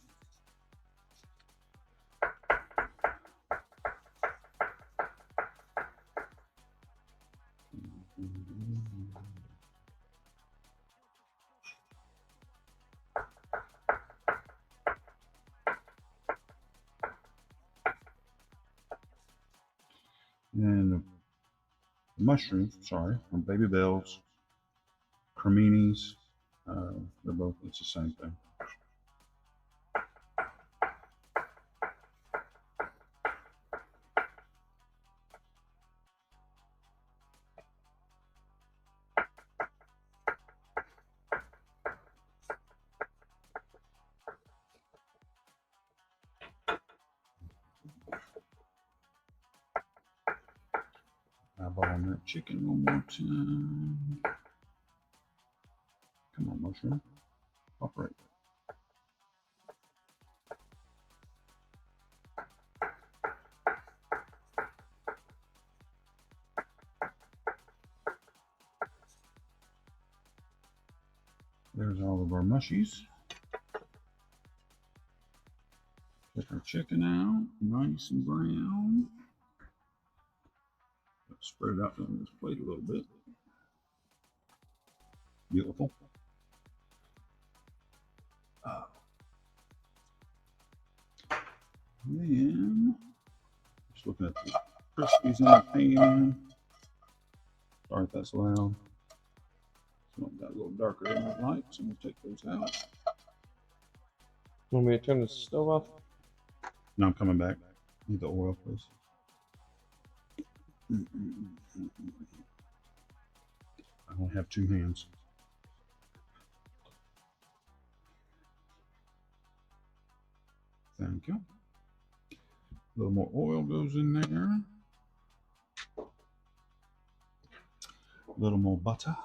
And the mushrooms, sorry, are baby bells, creminis. They're both, it's the same thing. Eyeball on that chicken one more time. Come on, mushroom. Operate. There's all of our mushies. Get our chicken out, nice and brown. Let's spread it out on this plate a little bit. Beautiful. Then, just looking at the crispies in the pan. Sorry if that's loud. Some of that a little darker than I'd like, so I'm going to take those out. Want me to turn the stove off? Now I'm coming back. Need the oil, please. I only have 2 hands. Thank you. A little more oil goes in there. A little more butter.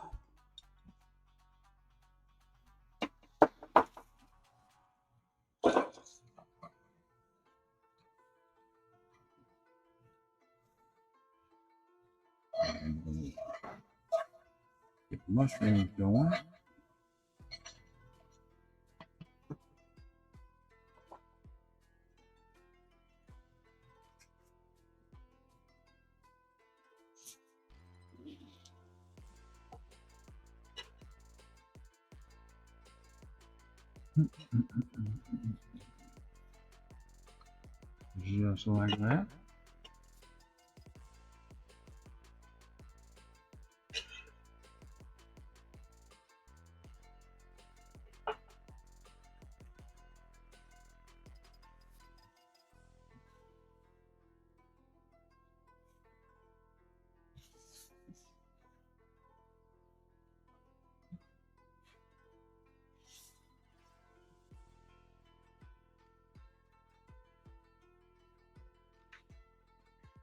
And get the mushrooms going. Just like that.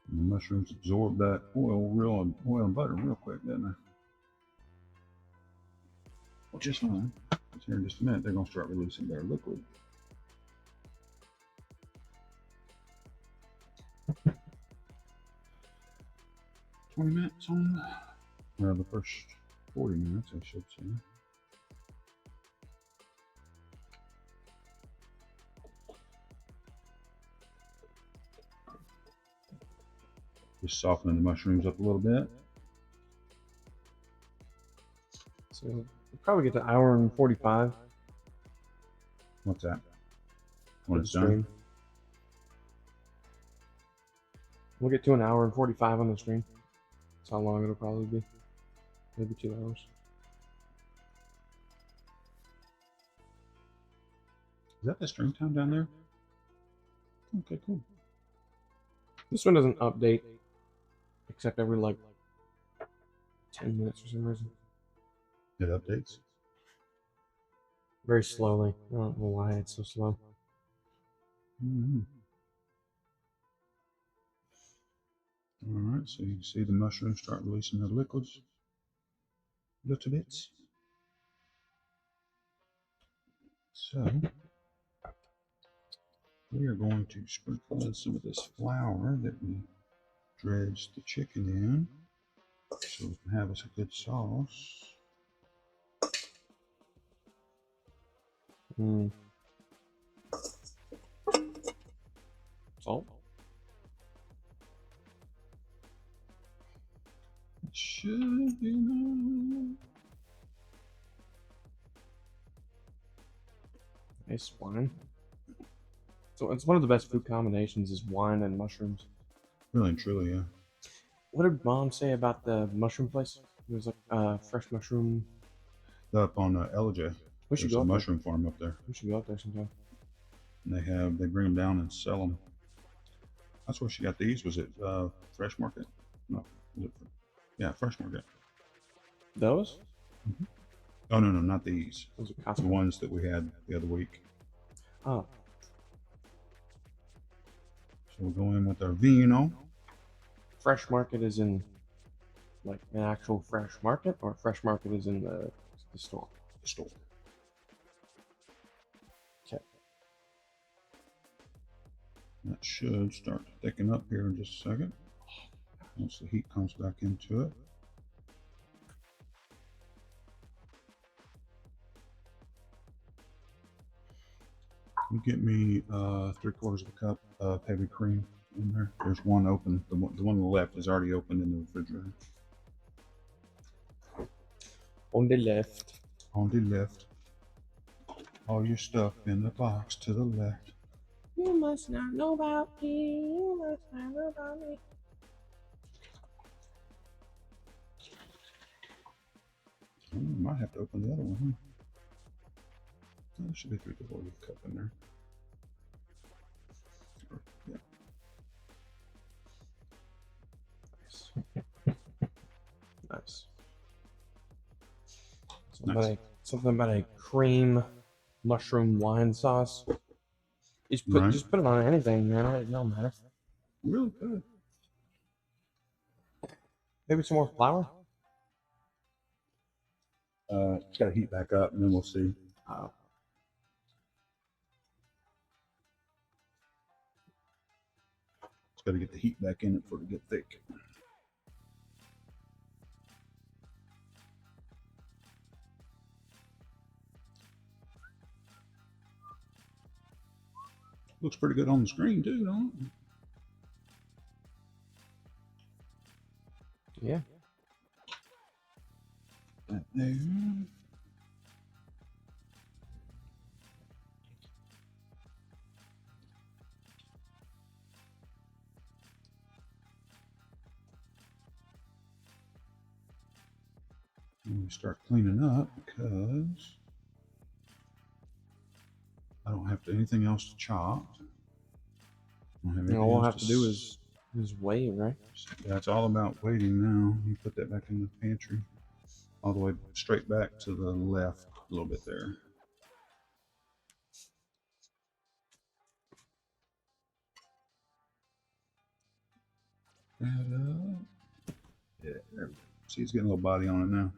And the mushrooms absorb that oil and butter real quick, didn't they? Which is fine. Because here in just a minute, they're going to start releasing their liquid. $20 on, well, the first 40 minutes, I should say. Just softening the mushrooms up a little bit. So we'll probably get to 1:45. What's that? When it's Stream. done? We'll get to 1:45 on the stream. That's how long it'll probably be. Maybe 2 hours. Is that the stream time down there? Okay, cool. This one doesn't update except every like 10 minutes for some reason. It updates. Very slowly. I don't know why it's so slow. All right, so you can see the mushrooms start releasing their liquids. Little bits. So we are going to sprinkle in some of this flour that we dredged the chicken in, so we can have us a good sauce. Salt. It should be enough. Nice wine. So it's one of the best food combinations is wine and mushrooms. Really and truly, yeah. What did Mom say about the mushroom place? It was like fresh mushroom. Up on LJ, We should there's go a up there. mushroom farm up there. We should go up there sometime. And they bring them down and sell them. That's where she got these. Was it Fresh Market? No, was it? Yeah, Fresh Market. Those? Mm-hmm. Oh no, not these. Those are The Costco. ones that we had the other week. Oh, So we'll go in with our vino. Fresh Market is in like an actual fresh market, or Fresh Market is in the store. The store. Okay. That should start to thicken up here in just a second. Once the heat comes back into it. You get me 3/4 of a cup of heavy cream in there. There's one open. The one on the left is already open in the refrigerator. On the left. On the left. All your stuff in the box to the left. You must not know about me. You must not know about me. Might have to open the other one. Huh? There should be 3/4 of a cup in there. Yeah. Nice. Nice. Something about a cream mushroom wine sauce. Just put it on anything, man. It don't matter. Really good. Maybe some more flour. It's got to heat back up, and then we'll see. It's got to get the heat back in it for it to get thick. Looks pretty good on the screen too, don't it? Yeah. That there. And we start cleaning up because I don't have anything else to chop. All we'll have to do is wait, right? Yeah, it's all about waiting now. You put that back in the pantry. All the way straight back to the left a little bit there. Yeah, there we go. See, it's getting a little body on it now.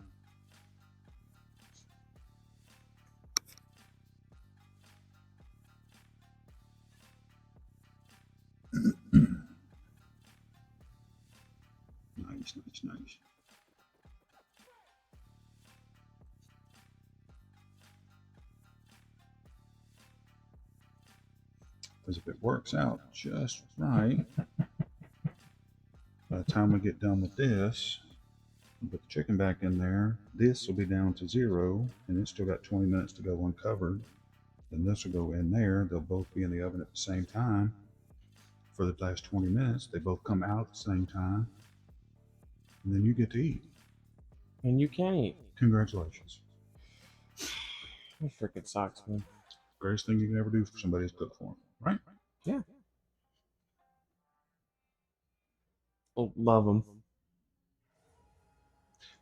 Nice. Because if it works out just right, by the time we get done with this, we'll put the chicken back in there. This will be down to 0, and it's still got 20 minutes to go uncovered. Then this will go in there. They'll both be in the oven at the same time for the last 20 minutes. They both come out at the same time, and then you get to eat. And you can eat. Congratulations. That freaking sucks, man. Greatest thing you can ever do for somebody is cook for them, right? Yeah. Oh, love them.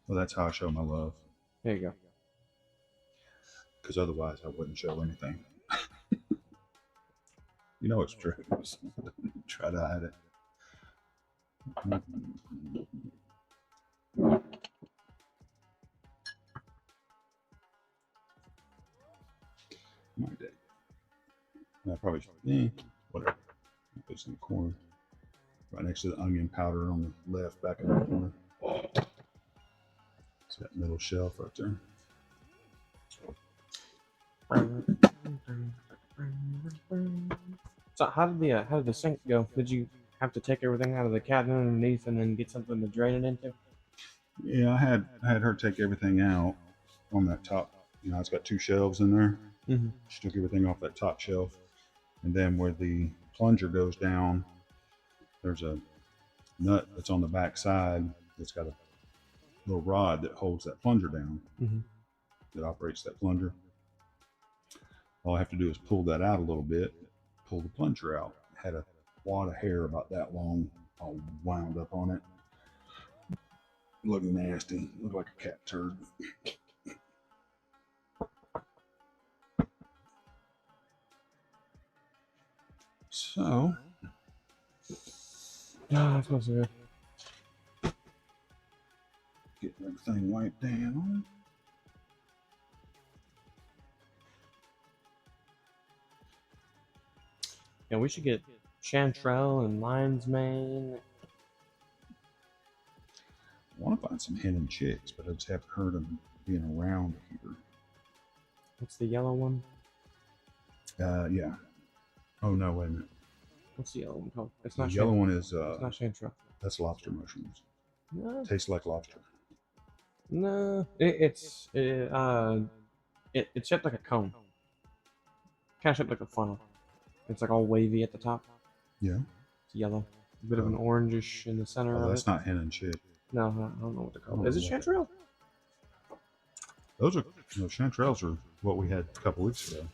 Well, that's how I show my love. There you go. Because otherwise, I wouldn't show anything. You know it's true. So don't try to hide it. My day. I probably should, whatever. Put this in the corner. Right next to the onion powder on the left, back in the corner. It's that middle shelf right there. So how did the sink go? Did you have to take everything out of the cabinet underneath and then get something to drain it into? Yeah, I had her take everything out on that top. You know, it's got 2 shelves in there. Mm-hmm. She took everything off that top shelf, and then where the plunger goes down, there's a nut that's on the back side that's got a little rod that holds that plunger down, that operates that plunger. All I have to do is pull that out a little bit, pull the plunger out. It had a wad of hair about that long all wound up on it. Looked nasty. Looked like a cat turd. So, that smells so good. getting everything wiped down. Yeah, we should get chanterelle and lion's mane. I want to find some hen and chicks, but I just haven't heard them being around here. What's the yellow one? Yeah. Oh no, wait a minute. What's the yellow one called? It's The not yellow one is it's not chanterelle. that's lobster mushrooms. No, Tastes like lobster. no. It's shaped like a cone. Kind of shaped like a funnel. It's like all wavy at the top. Yeah. It's yellow. A bit of an Oh. orangish in the center Oh, of that's it. not hen and chick. No, I don't know what to call I it. don't Is it know what chanterelle? Those are chanterelles are what we had a couple weeks ago.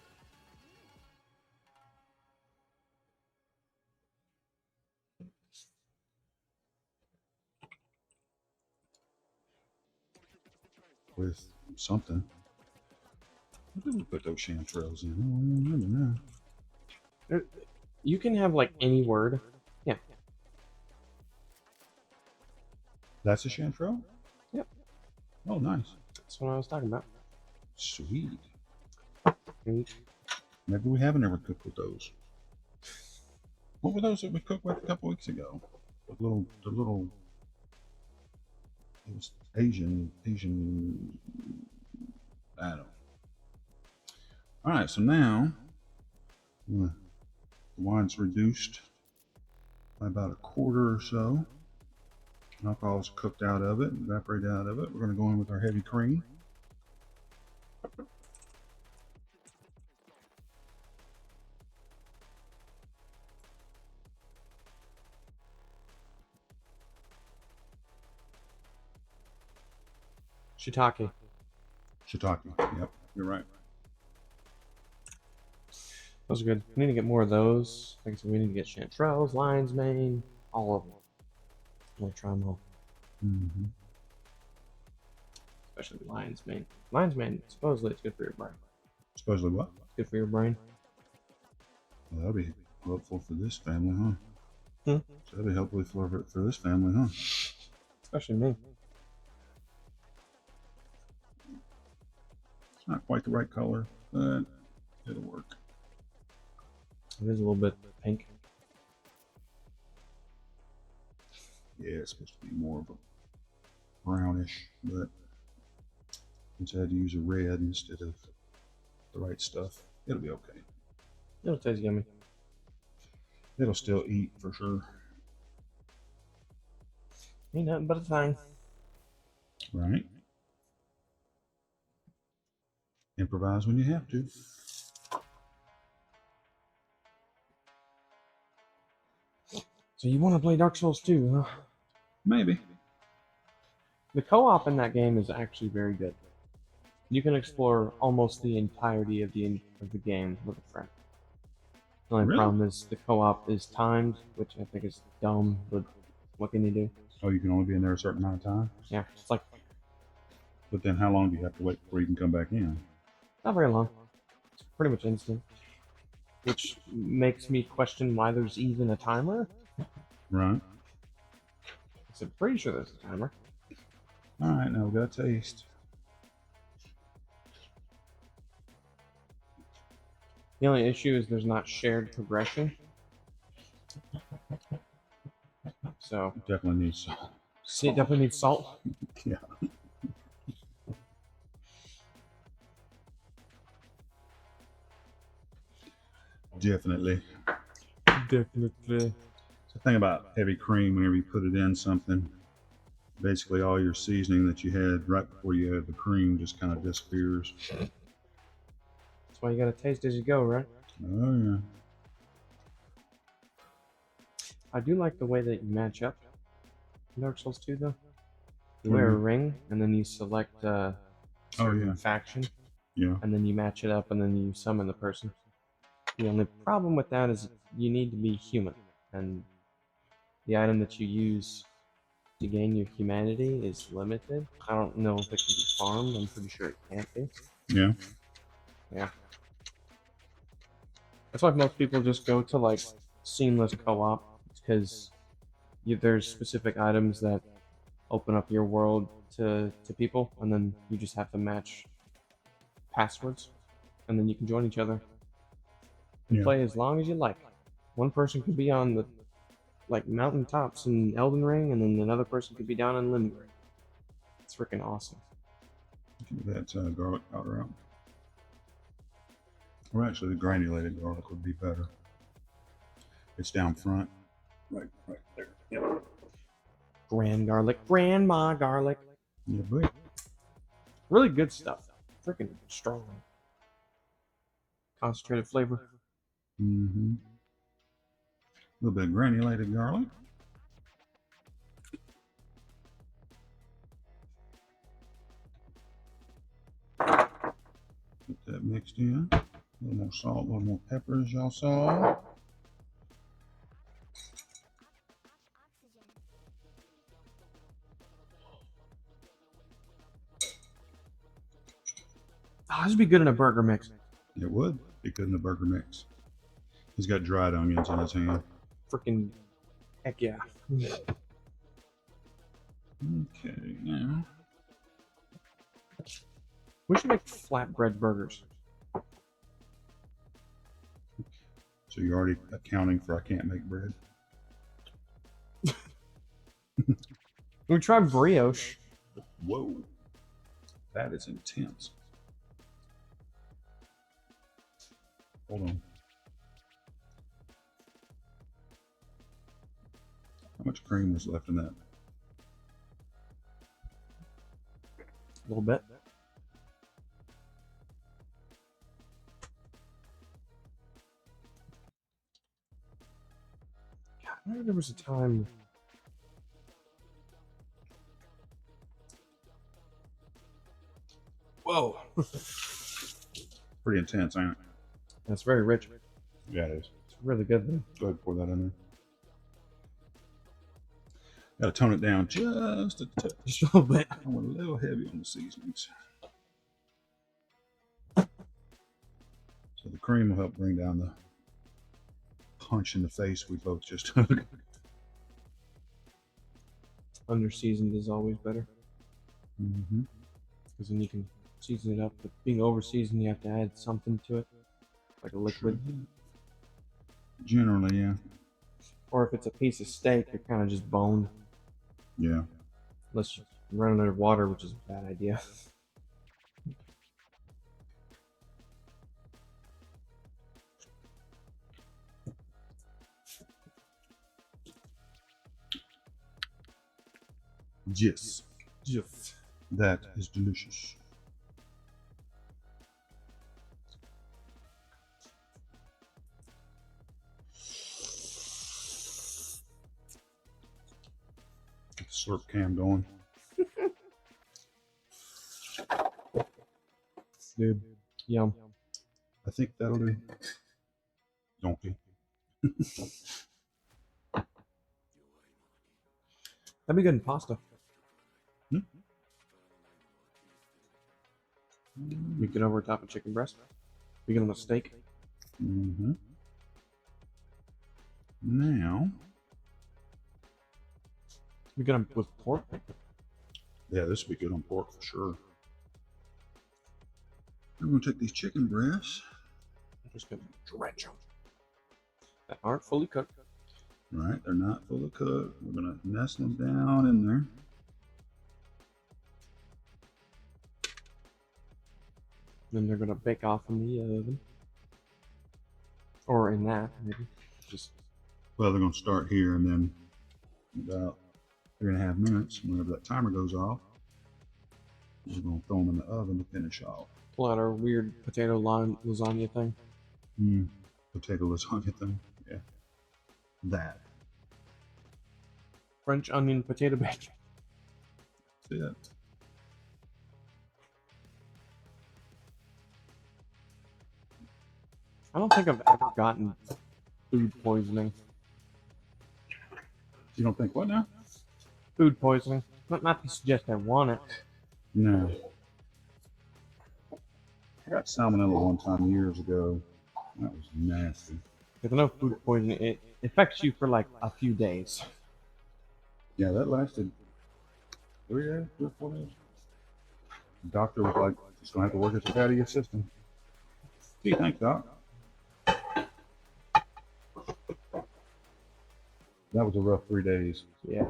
With something. What did we put those chanterelles in? I don't remember now. You can have like any word. Yeah. That's a chanterelle? Yep. Oh, nice. That's what I was talking about. Sweet. Neat. Maybe we haven't ever cooked with those. What were those that we cooked with a couple weeks ago? The little. It was Asian. I don't know. All right, so now the wine's reduced by about a quarter or so. Alcohol's cooked out of it, evaporated out of it. We're going to go in with our heavy cream. Shiitake. Shiitake. Yep, you're right. Those are good. We need to get more of those. Like I said, we need to get chanterelles, lion's mane, all of them. I'm gonna try them all. Mm-hmm. Especially lion's mane. Lion's mane, supposedly it's good for your brain. Supposedly what? It's good for your brain. Well, that'll be helpful for this family, huh? Hmm? So that'll be helpful for this family, huh? Especially me. It's not quite the right color, but it'll work. It is a little bit pink. Yeah, it's supposed to be more of a brownish, but since I had to use a red instead of the right stuff, it'll be okay. It'll taste yummy. It'll still eat for sure. Ain't nothing but a thing. Right? Improvise when you have to. So you want to play Dark Souls 2, huh? Maybe. The co-op in that game is actually very good. You can explore almost the entirety of the game with a friend. The only Really? problem is the co-op is timed, which I think is dumb, but what can you do? Oh, you can only be in there a certain amount of time? Yeah, it's like But then how long do you have to wait before you can come back in? not very long. It's pretty much instant. Which makes me question why there's even a timer. Right. I'm pretty sure there's a timer. Alright, now we got a taste. The only issue is there's not shared progression. So Definitely needs salt. see, it definitely needs salt. Yeah. Definitely. Definitely. The thing about heavy cream, whenever you put it in something, basically all your seasoning that you had right before you add the cream just kind of disappears. That's why you gotta taste as you go, right? Oh yeah. I do like the way that you match up Dark Souls 2 though. You What do you wear a mean? ring, and then you select a certain yeah. faction, Yeah. and then you match it up, and then you summon the person. The only problem with that is you need to be human, and the item that you use to gain your humanity is limited. I don't know if it can be farmed. I'm pretty sure it can't be. Yeah. Yeah. That's why most people just go to like seamless co-op because there's specific items that open up your world to people, and then you just have to match passwords, and then you can join each other and Yeah. play as long as you like. One person could be on the like mountaintops in Elden Ring, and then another person could be down in Limgrave. It's freaking awesome. Get that garlic powder out. Or actually, the granulated garlic would be better. It's down front. Right there. Yep. Grand garlic, grandma garlic. Yeah, boy. Really good stuff. Freaking strong. Concentrated flavor. Mm-hmm. A little bit of granulated garlic. Get that mixed in. A little more salt, a little more pepper, as y'all saw. Oh, this would be good in a burger mix. It would be good in the burger mix. He's got dried onions in his hand. Freaking heck yeah. Okay, now. We should make flatbread burgers. So you're already accounting for I can't make bread? We tried brioche. Whoa. That is intense. Hold on. How much cream was left in that? A little bit. God, I remember there was a time. Whoa. Pretty intense, ain't it? That's very rich. Yeah, it is. It's really good though. Go ahead and pour that in there. Got to tone it down just a touch. Just a little bit. I went a little heavy on the seasonings. So the cream will help bring down the punch in the face we both just took. Under seasoned is always better Mm-hmm. because then you can season it up. But being over seasoned, you have to add something to it, like a liquid. Generally, yeah. Or if it's a piece of steak, you're kind of just boned. Yeah. Unless you're running out of water, which is a bad idea. Yes. Just. That is delicious. Get the slurp cam going. Dude. Yum. I think that'll do. Donkey. That'd be good in pasta. Hmm? You get over top of chicken breast. You get on a steak. Mm-hmm. Now, You get them with pork. yeah, this would be good on pork for sure. I'm gonna take these chicken breasts. I'm just gonna drench them. That aren't fully cooked. Right, they're not fully cooked. We're gonna nestle them down in there. Then they're gonna bake off in the oven. Or in that, maybe. Just Well, they're gonna start here, and then about 3.5 minutes, whenever that timer goes off, we're gonna throw them in the oven to finish off. pull out our weird potato lasagna thing. Potato lasagna thing. Yeah. That. French onion potato bake. See that? I don't think I've ever gotten food poisoning. You don't think what now? Food poisoning. Not to suggest I want it. No. I got salmonella one time years ago. That was nasty. Because I know food poisoning, it affects you for like a few days. Yeah, that lasted 3 days, 3 or 4 days. The doctor was like, just gonna have to work its way out of your system. Gee, thanks, Doc. That was a rough 3 days. Yeah.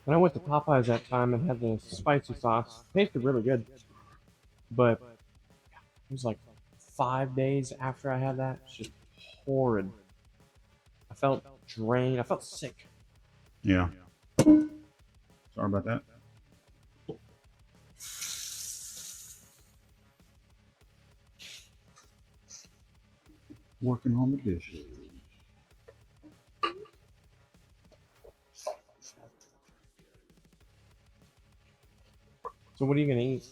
When I went to Popeyes that time and had the spicy sauce, it tasted really good. But it was like 5 days after I had that. It's just horrid. I felt drained. I felt sick. Yeah. Sorry about that. Working on the dishes. So what are you gonna eat?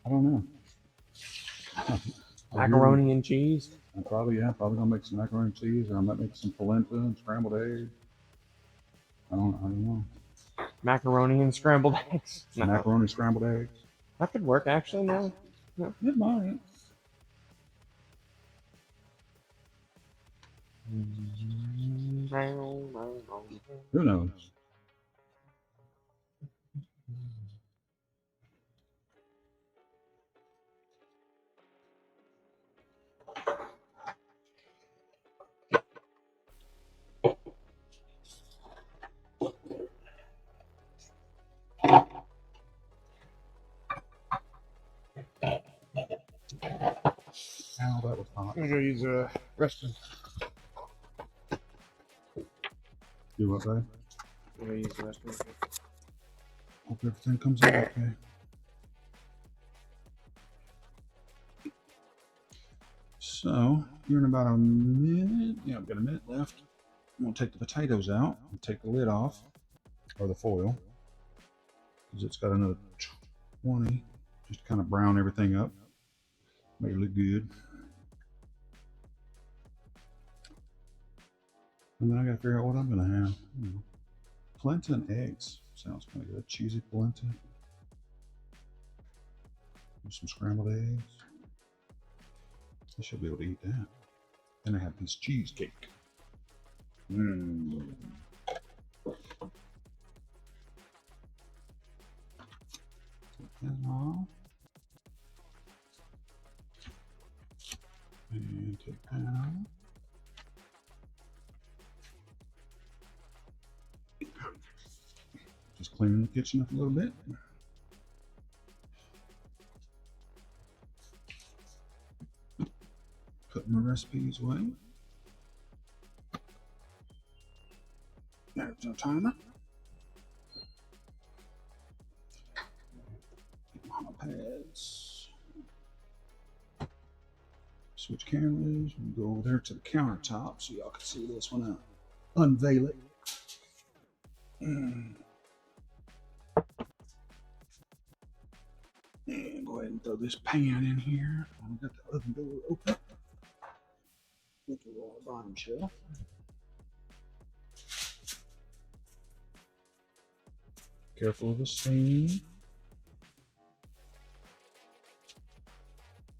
I don't know. Macaroni and cheese? Probably gonna make some macaroni and cheese, or I might make some polenta and scrambled eggs. I don't know. Macaroni and scrambled eggs? Some macaroni scrambled eggs. That could work actually now. It might. Who knows? Ow, that was hot. I'm gonna go use a restroom. Do what, babe? I'm gonna use the restroom. Hope everything comes out okay. So, here in about a minute, yeah, I've got a minute left. I'm going to take the potatoes out and take the lid off, or the foil, because it's got another 20, just to kind of brown everything up, make it look good. And then I got to figure out what I'm going to have. Polenta and eggs sounds kind of good. Cheesy polenta. Some scrambled eggs. I should be able to eat that. Then I have this cheesecake. Mmm. Take that off. And take that off. Just cleaning the kitchen up a little bit. Put my recipes away. There's our timer. Get my pads. Switch cameras. We'll go over there to the countertop so y'all can see this one out. Unveil it. And go ahead and throw this pan in here. I've got the oven door open. Look at the bottom shelf. Careful of the steam.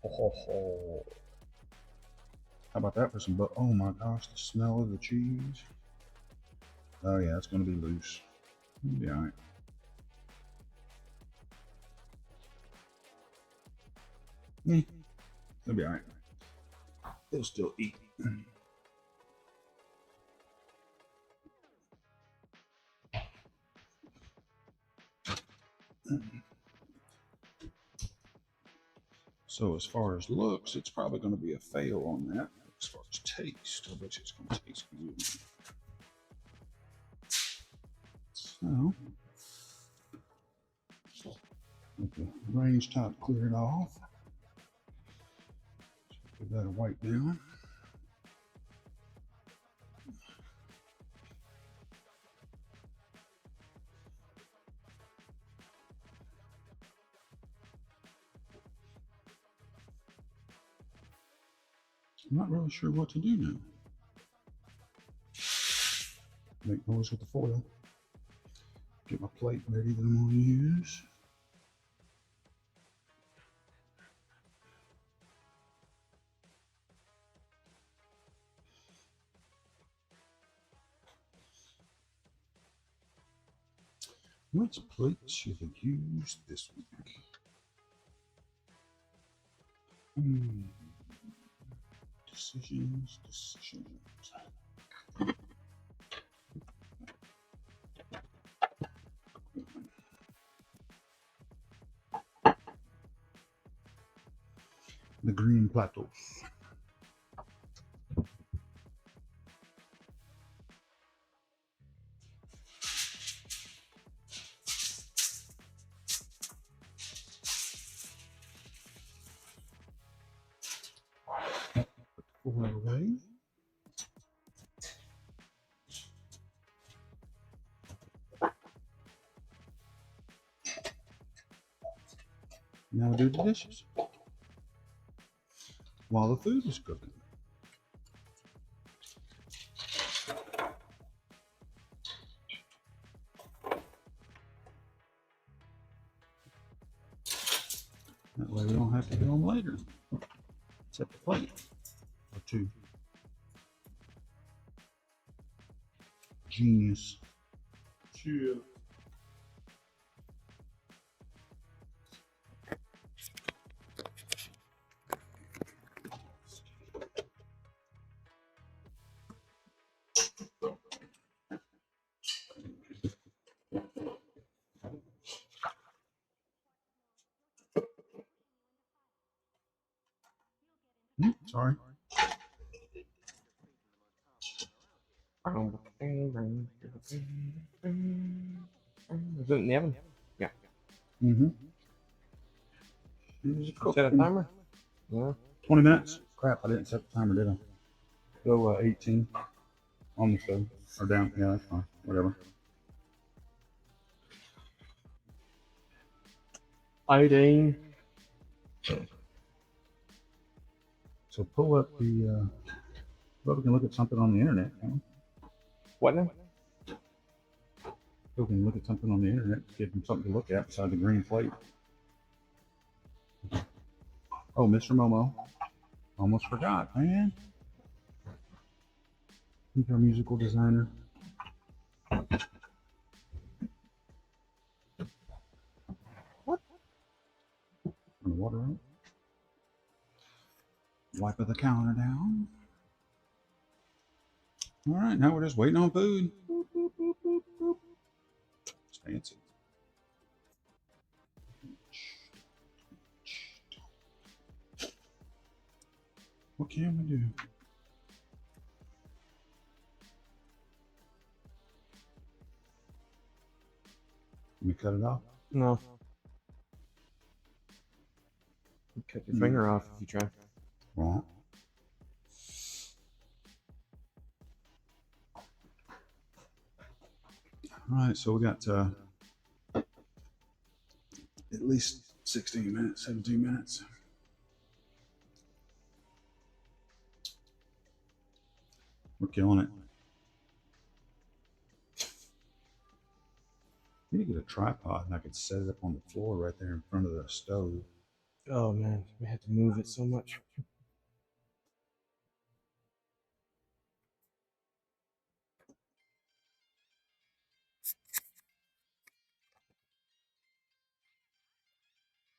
Ho. How about that for some butter? Oh my gosh, the smell of the cheese. Oh yeah, it's going to be loose. It'll be alright. It'll be alright. It'll still eat. So as far as looks, it's probably going to be a fail on that. As far as taste, I bet you it's going to taste good. So, get the range top cleared off. Give that a wipe down. I'm not really sure what to do now. Make noise with the foil. Get my plate ready that I'm going to use. Which plate should I use this week? Decisions. The green plateaus. Put the foil away. Now do the dishes while the food is cooking. That way we don't have to do them later. Set the plate or two. Genius. Cheers. Sorry. Is it in the oven? Yeah. Mm-hmm. Set a timer? Yeah. 20 minutes. Crap, I didn't set the timer, did I? Go 18 on the stove. Or down. Yeah, that's fine. Whatever. Iodine. So pull up the. Well, we can look at something on the internet. Can we? What now? We can look at something on the internet. Give them something to look at beside the green plate. Oh, Mr. Momo. Almost forgot, man. He's our musical designer. What? Turn the water out. Wipe the counter down. All right, now we're just waiting on food. Boop, boop, boop, boop, boop. It's fancy. What can we do? Can we cut it off? No. You cut your finger off if you try. Right. All right, so we got at least 16 minutes, 17 minutes. We're killing it. I need to get a tripod and I could set it up on the floor right there in front of the stove. Oh man, we had to move it so much.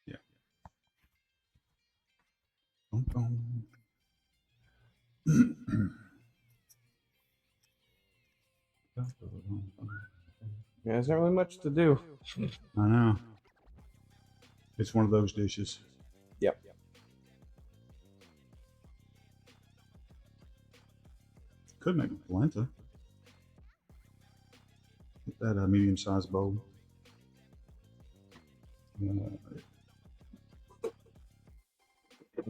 Yeah. Dun, dun. Yeah, there's not really much to do. I know. It's one of those dishes. Yep. Could make a polenta. Get that medium-sized bowl.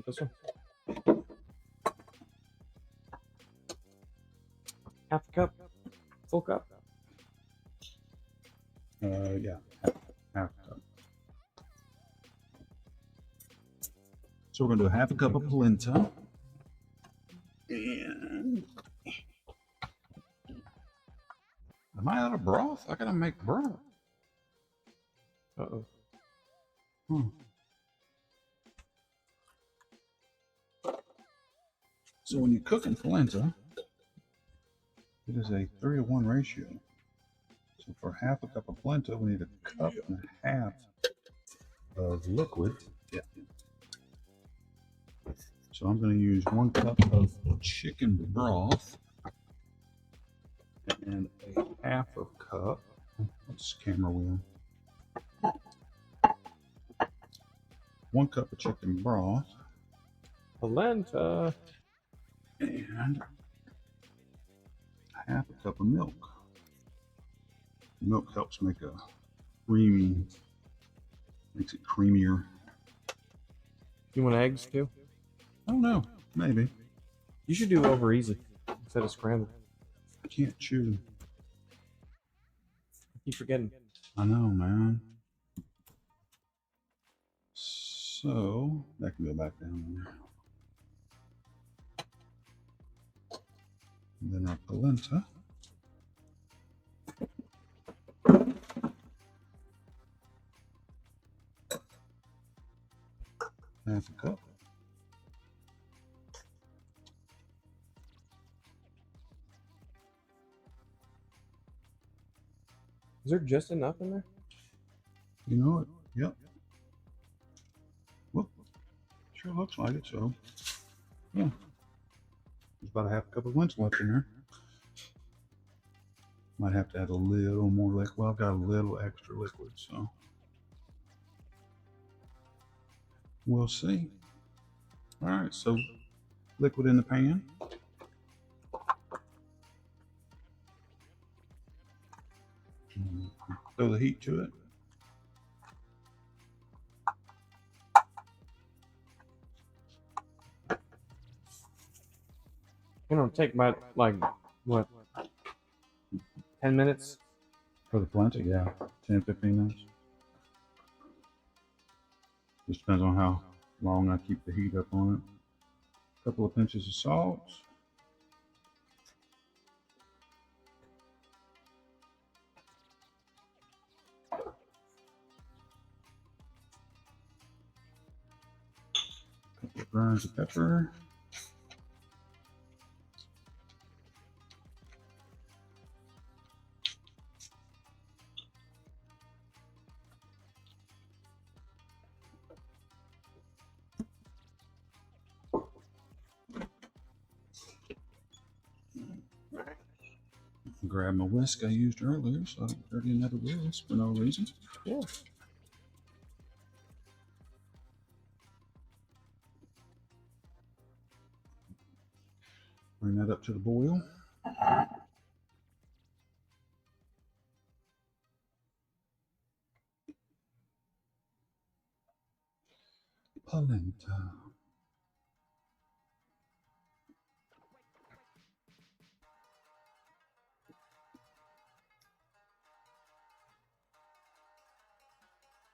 This one. Half a cup. Full cup. Yeah, half a cup. So we're gonna do half a cup of polenta. Am I out of broth? I gotta make broth. Uh-oh. Hmm. So when you're cooking polenta, it is a 3-to-1 ratio. So for half a cup of polenta, we need a cup and a half of liquid. Yeah. So I'm going to use 1 cup of chicken broth and a half of cup. What's the camera wheel? 1 cup of chicken broth. Polenta. And half a cup of milk. Milk helps make a creamy, makes it creamier. You want eggs too? I don't know, maybe. You should do over easy instead of scrambled. I can't chew. I keep forgetting. I know, man. So that can go back down there. And then our polenta. Half a cup. Is there just enough in there? You know it. Yep. Well, sure looks like it. So, yeah. There's about a half a cup of lentils left in there. Might have to add a little more liquid. Well, I've got a little extra liquid, so we'll see. All right, so liquid in the pan. Throw the heat to it. It'll take about, like, what, 10 minutes? For the polenta, yeah, 10, 15 minutes. Just depends on how long I keep the heat up on it. A couple of pinches of salt. A couple of grinds of pepper. Grab my whisk I used earlier, so I don't dirty another whisk for no reason. Yeah. Bring that up to the boil. Polenta.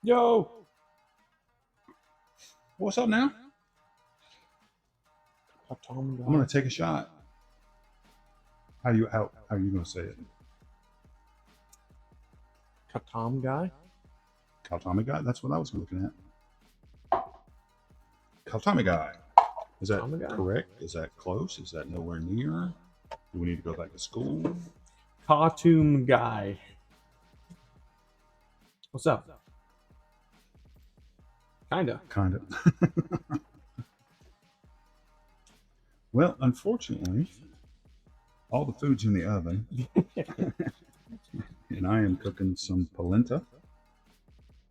Yo! What's up now? I'm gonna take a shot. How are you gonna say it? Katam guy? Kaltami guy? That's what I was looking at. Kaltami guy. Is that correct? Is that close? Is that nowhere near? Do we need to go back to school? Cartoon guy. What's up? Kinda. Well, unfortunately, all the food's in the oven. And I am cooking some polenta.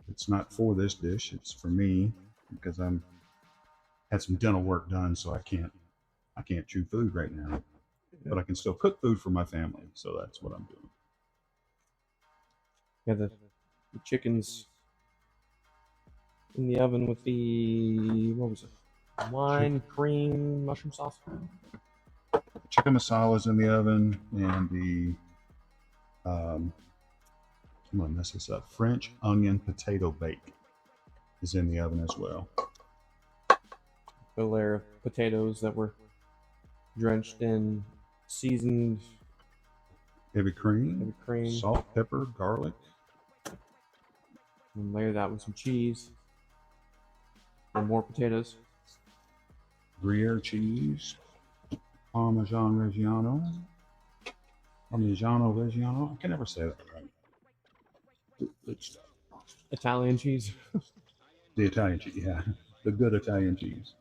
It's not for this dish, it's for me because I'm had some dental work done, so I can't chew food right now. But I can still cook food for my family, so that's what I'm doing. Yeah, the chicken's in the oven with the, what was it? Wine, cream, mushroom sauce. Chicken masala's in the oven, and the I'm gonna mess this up. French onion potato bake is in the oven as well. A layer of potatoes that were drenched in seasoned Heavy cream, heavy cream, salt, pepper, garlic. and layer that with some cheese and more potatoes. Gruyere cheese, Parmesan Reggiano, Parmigiano Reggiano. I can never say that right. It's Italian cheese. the Italian cheese, yeah, the good Italian cheese.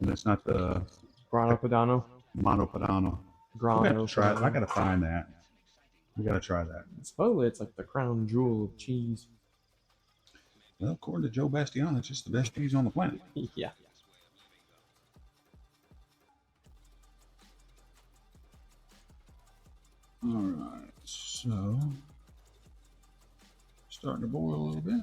And it's not the Grano Padano. Monopadano. We got to Grano try it. I Padano. got to find that. We got to try that. Supposedly it's like the crown jewel of cheese. Well, according to Joe Bastian, it's just the best cheese on the planet. Yeah. All right, so starting to boil a little bit.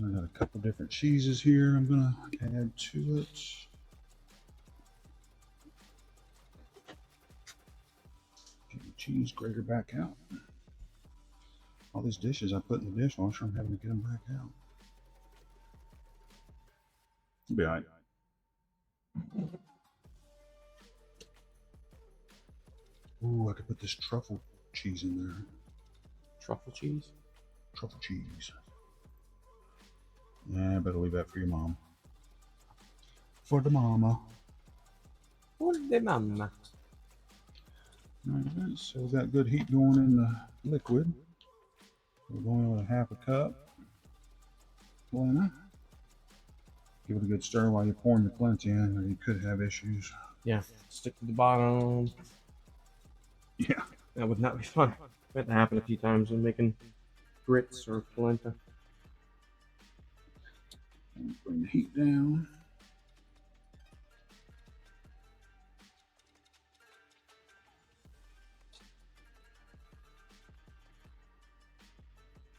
I got a couple different cheeses here I'm gonna add to it. Get the cheese grater back out. All these dishes I put in the dishwasher, I'm having to get them back out. It'll be all right. Ooh, I could put this truffle cheese in there. Truffle cheese? Truffle cheese. Yeah, I better leave that for your mom. For the mama. For the mama. Alright, so we got good heat going in the liquid. We're going with a half a cup. Blender. Give it a good stir while you're pouring your plenty in, or you could have issues. Yeah, stick to the bottom. Yeah. That would not be fun. That happened a few times when making grits or polenta. And bring the heat down.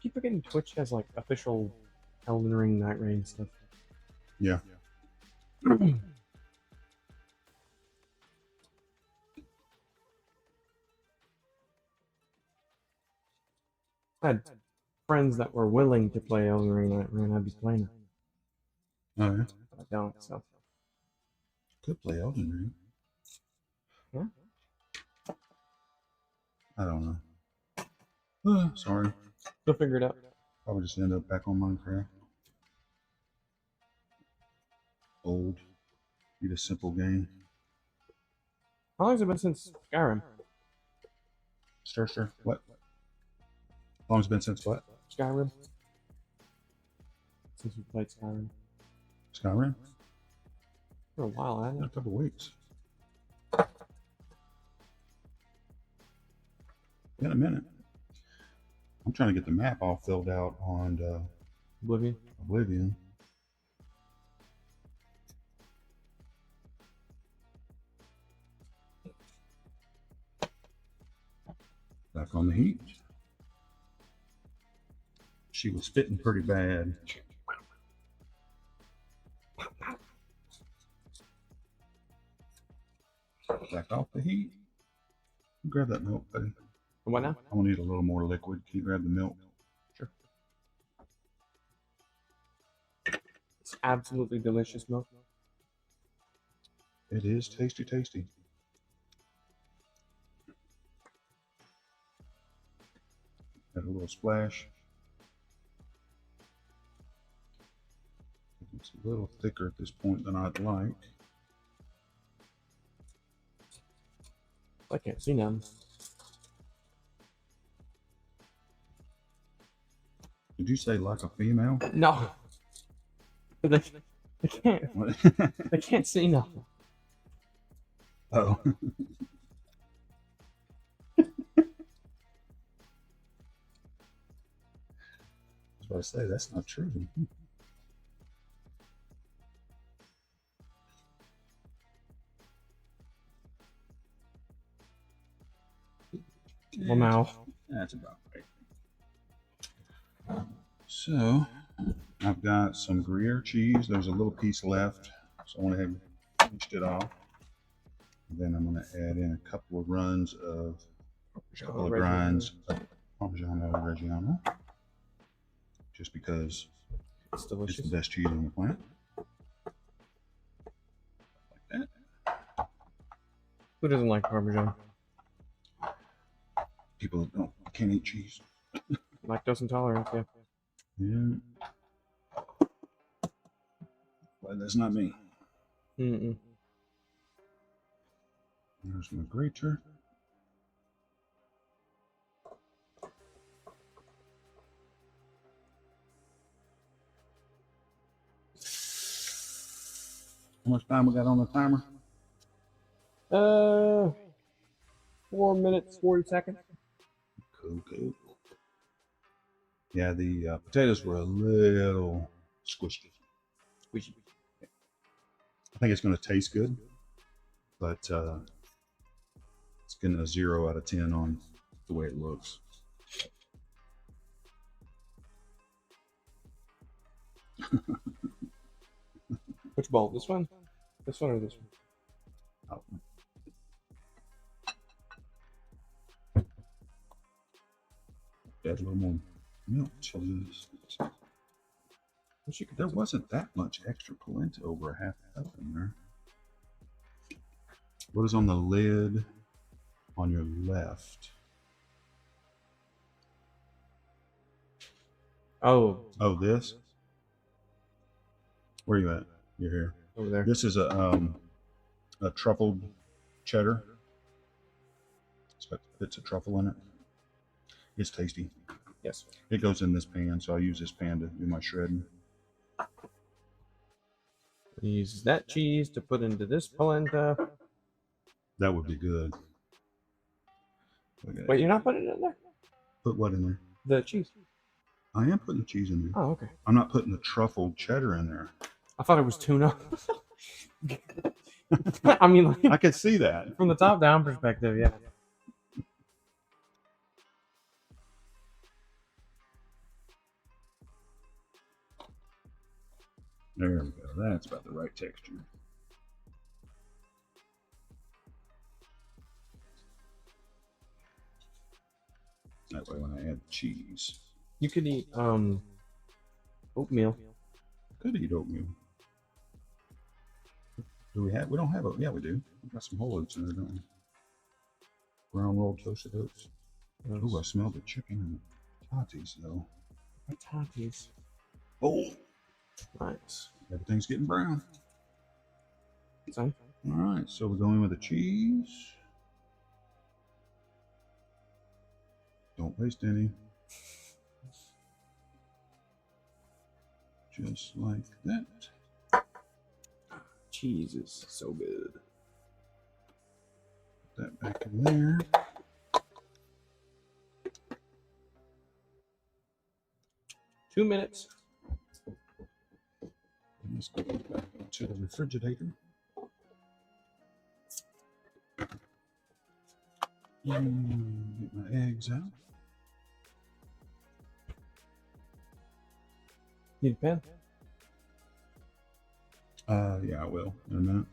Keep forgetting Twitch has like official Elden Ring Night Rain stuff. Yeah. I had friends that were willing to play Elden Ring Night Rain. I'd be playing it. Oh yeah. But I don't, so. Could play Elden Ring. Yeah. I don't know. Sorry. You'll figure it out. Probably just end up back on Minecraft. Old. Need a simple game. How long has it been since Skyrim? Stir. What? How long has it been since what? Skyrim? Since we played Skyrim. Skyrim? For a while, hasn't A it? couple weeks. In a minute. I'm trying to get the map all filled out on Oblivion? Oblivion. Back on the heat. She was spitting pretty bad. Back off the heat. Grab that milk, buddy. What now? I'm gonna need a little more liquid. Can you grab the milk? Sure. It's absolutely delicious milk. It is tasty, tasty. Add a little splash. It's a little thicker at this point than I'd like. I can't see now. Did you say like a female? No. They can't. They can't see nothing. Oh. I was about to say, that's not true. Well, now. That's about right. So, I've got some Gruyere cheese. There's a little piece left, so I went ahead and finished it off. And then I'm going to add in a couple of runs of, a couple of grinds of Parmigiano Reggiano. just because It's it's delicious. the best cheese on the planet. Like that. Who doesn't like Parmesan? People that can't eat cheese. Lactose intolerance, yeah. Yeah. But that's not me. Mm-mm. There's my grater. How much time we got on the timer? 4 minutes, 40 seconds. Cool. Yeah, the potatoes were a little squishy. Squishy. I think it's going to taste good, but it's getting a 0 out of 10 on the way it looks. Which bowl? This one? This one or this one? Oh. Add a little more milk to this. There wasn't that much extra polenta, over a half cup in there. What is on the lid on your left? Oh, This? Where are you at? You're here. over there. This is a truffled cheddar. It's got bits of truffle in it. It's tasty. Yes. It goes in this pan, so I use this pan to do my shredding. Use that cheese to put into this polenta. That would be good. Wait, you're not putting it in there? Put what in there? The cheese. I am putting the cheese in there. Oh, okay. I'm not putting the truffled cheddar in there. I thought it was tuna. I mean, like, I could see that. from the top-down perspective, yeah. There we go. That's about the right texture. That way, when I add the cheese, You could eat oatmeal. could eat oatmeal. Do we have? We don't have oat. Yeah, we do. We got some whole oats in there, don't we? Brown rolled toasted oats. Oh, I smell the chicken and the tatis though. Tatis. Oh, Nice. everything's getting brown. Son? All right, so we're going with the cheese. Don't waste any. Just like that. Cheese is so good. Put that back in there. Two minutes. And this goes back into the refrigerator. And get my eggs out. Need a pen? Yeah, I will in a minute.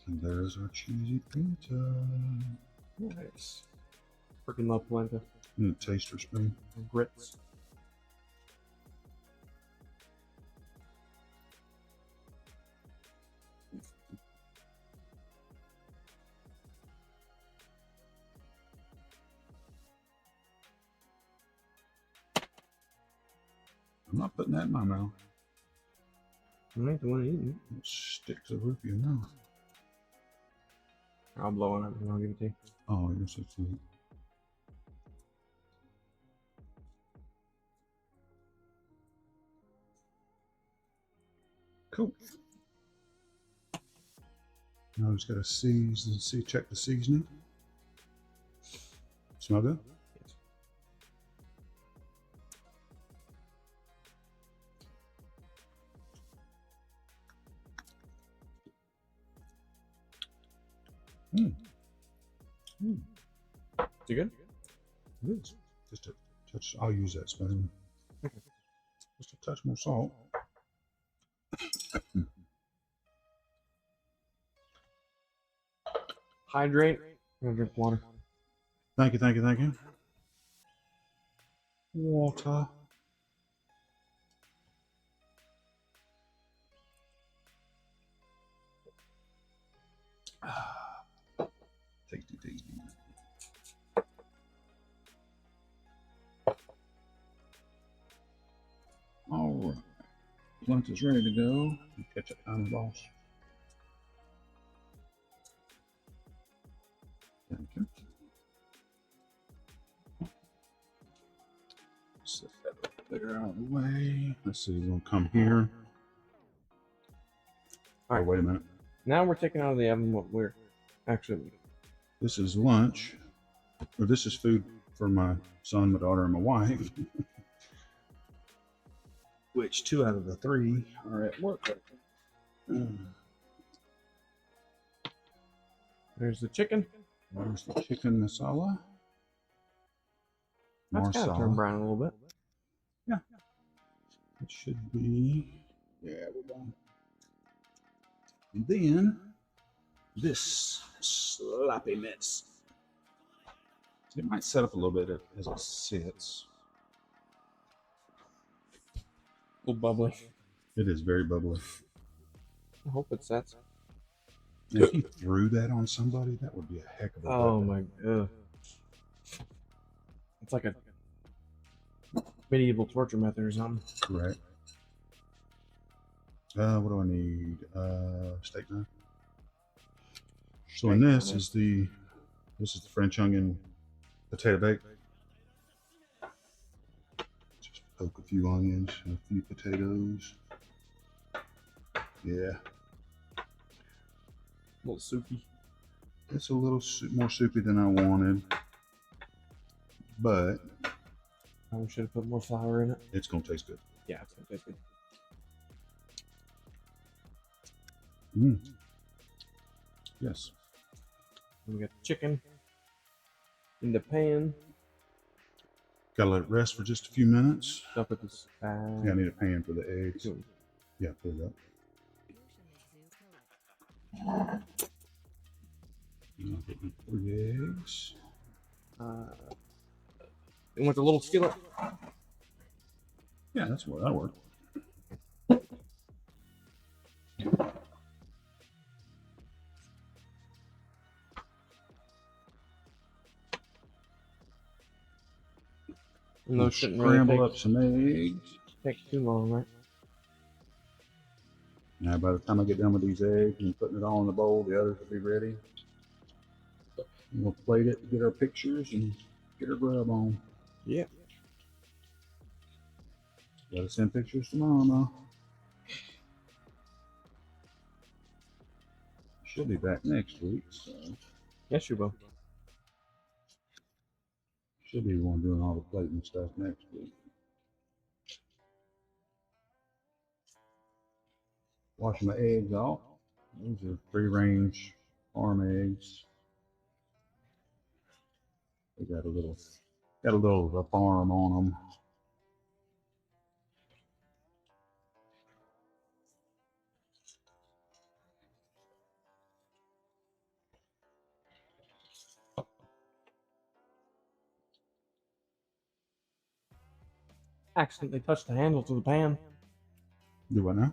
And there's our cheesy pizza. Nice. Freaking love polenta. And a taster spoon. Grits. I'm not putting that in my mouth. I ain't the one eating It sticks the roof of your mouth. it. I'll blow on it and I'll give it to you. Oh, you're so sweet. Cool. Now I just gotta check the seasoning. Smell good? Yes. Is it good? It is. Just a touch. I'll use that spoon. Just a touch more salt. Hydrate. I'm gonna drink water. Thank you, thank you, thank you. Water. Tasty, tasty. All right. Lunch is ready to go. Catch up time, boss. Thank you. Set that up there out of the way. Let's see, we're gonna come here. All Oh, right. wait a minute. Now we're taking out of the oven what we're actually eating. This is lunch, or this is food for my son, my daughter, and my wife. Which 2 out of the 3 are at work. There's the chicken. There's the chicken masala. That's kind of turned Marsala. brown a little bit. Yeah. It should be. Yeah, we're done. And then this sloppy mess. It might set up a little bit as it sits. A little bubbly. It is very bubbly. I hope it sets. And if you threw that on somebody, that would be a heck of a Oh weapon. my god. It's like a medieval torture method or something. Correct. What do I need? Steak knife. So in this is the French onion potato bake. Just poke a few onions and a few potatoes. Yeah, A little soupy. it's a little more soupy than I wanted, but Probably should have put more flour in it. it's gonna taste good. Yeah, it's gonna taste good. Yes. And we got the chicken in the pan. Gotta let it rest for just a few minutes. Stuff with this. Yeah, I need a pan for the eggs. Yeah, put it up. And I'll put my 3 eggs. And with a little skillet. Yeah, that'll work. And those shouldn't Scramble really up some eggs. take too long, right? Now, by the time I get done with these eggs and putting it all in the bowl, the others will be ready. And we'll plate it, get our pictures, and get our grub on. Yeah. Gotta send pictures to Mama. She'll be back next week, so Yes, you will. she'll be the one doing all the plating stuff next week. Washing my eggs off. These are free-range farm eggs. They got a little of a farm on them. Accidentally touched the handle to the pan. Do I know?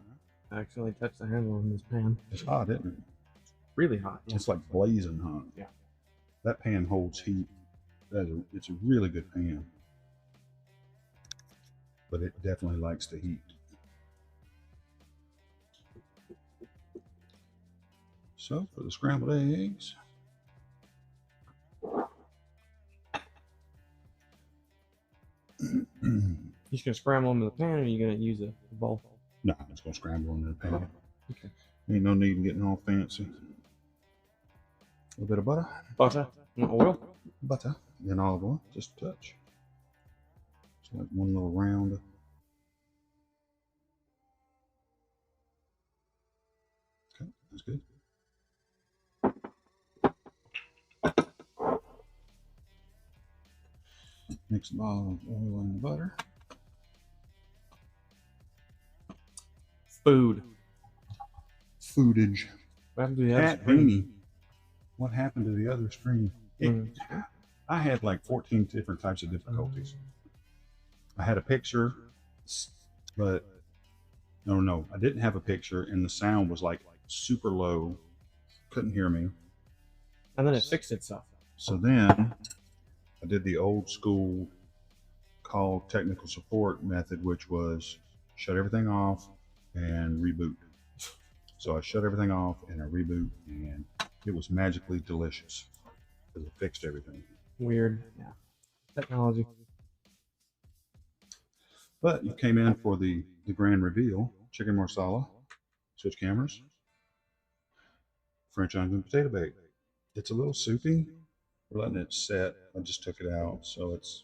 I accidentally touched the handle in this pan. It's hot, isn't it? Really hot. Yeah. It's like blazing hot. Yeah. That pan holds heat. It's a really good pan. But it definitely likes the heat. So for the scrambled eggs, You just gonna scramble them in the pan, or are you gonna use a bowl? no, I'm just gonna scramble in the pan. Okay. Ain't no need in getting all fancy. A little bit of butter, Butter and oil. and olive oil, just a touch. It's like one little round. Okay, that's good. Mix the olive oil and the butter. Food. Foodage. What happened to the other Cat screen? Beanie. What happened to the other stream? I had like 14 different types of difficulties. I had a picture, but no, I didn't have a picture, and the sound was like super low. Couldn't hear me. And then it fixed itself. So then I did the old school call technical support method, which was shut everything off and reboot. So I shut everything off and I reboot, and it was magically delicious because it fixed everything. Weird. Yeah. Technology. But you came in for the grand reveal: chicken marsala, switch cameras, French onion potato bake. It's a little soupy. We're letting it set. I just took it out, so it's.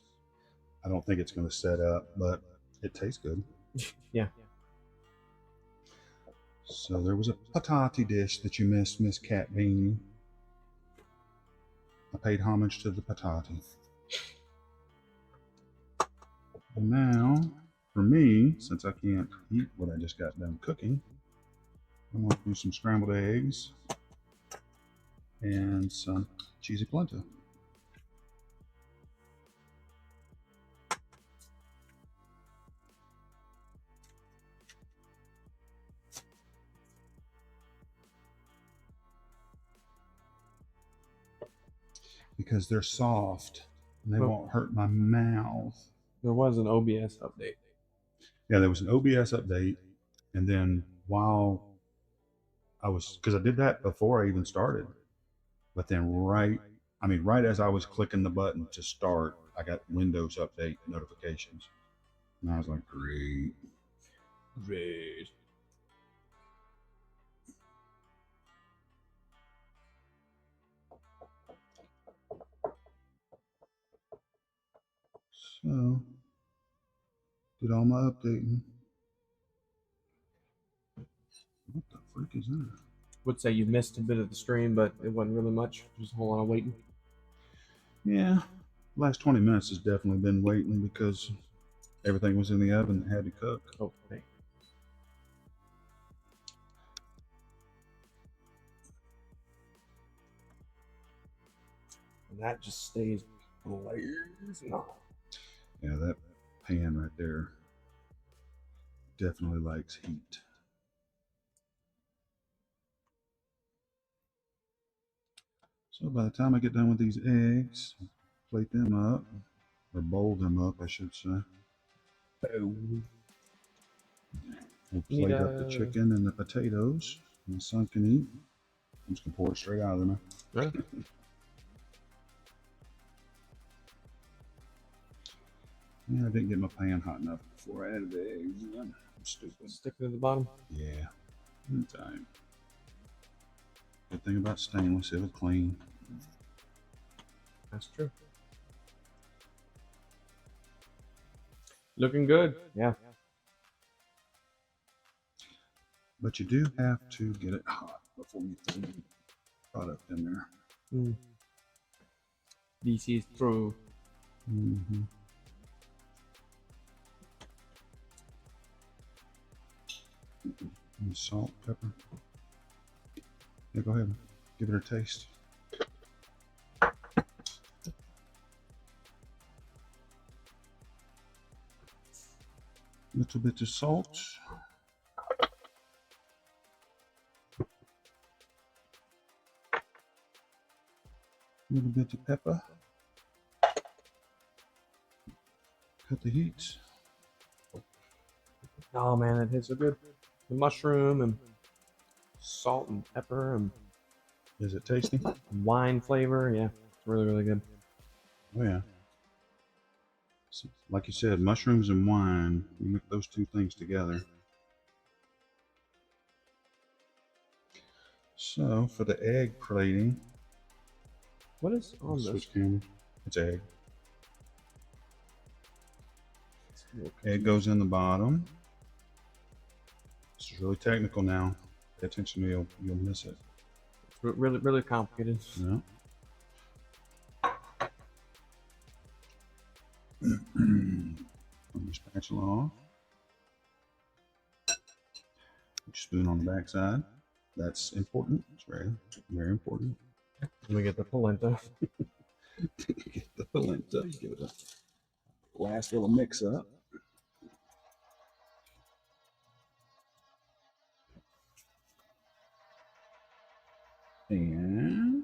I don't think it's going to set up, but it tastes good. Yeah. So there was a patati dish that you missed, Miss Cat Bean. I paid homage to the patati. And now, for me, since I can't eat what I just got done cooking, I'm going to do some scrambled eggs and some cheesy polenta. Because they're soft and they won't hurt my mouth. There was an OBS update. Yeah, there was an OBS update, and then while because I did that before I even started, but then right as I was clicking the button to start, I got Windows update notifications, and I was like, great. So, did all my updating. What the freak is that? Would say you missed a bit of the stream, but it wasn't really much. Just a whole lot of waiting. Yeah, last 20 minutes has definitely been waiting because everything was in the oven that had to cook. Oh, hey. And that just stays blazing on. Yeah, that pan right there definitely likes heat. So by the time I get done with these eggs, plate them up, or bowl them up, I should say. We'll plate up the chicken and the potatoes. My son can eat. I'm just gonna pour it straight out of there. Really? Yeah, I didn't get my pan hot enough before I added the eggs. I'm stupid. Stick it at the bottom. Yeah, in time. Good thing about stainless, it was clean. That's true. Looking good. Yeah. But you do have to get it hot before you throw the product in there. This is true. Mm-hmm. Salt, pepper. Yeah, go ahead. Give it a taste. Little bit of salt. Little bit of pepper. Cut the heat. Oh man, that tastes so good. The mushroom and salt and pepper and Is it tasty? wine flavor. Yeah, it's really, really good. Oh yeah. So, like you said, mushrooms and wine. You mix those two things together. So for the egg plating, what is on this? Switch camera. It's egg. Egg goes in the bottom. This is really technical now. Pay attention, you'll miss it. It's really, really complicated. Yeah. Put your spatula off. Put your spoon on the back side. That's important. It's very, very important. Let me get the polenta. Get the polenta. Give it a last little mix up. And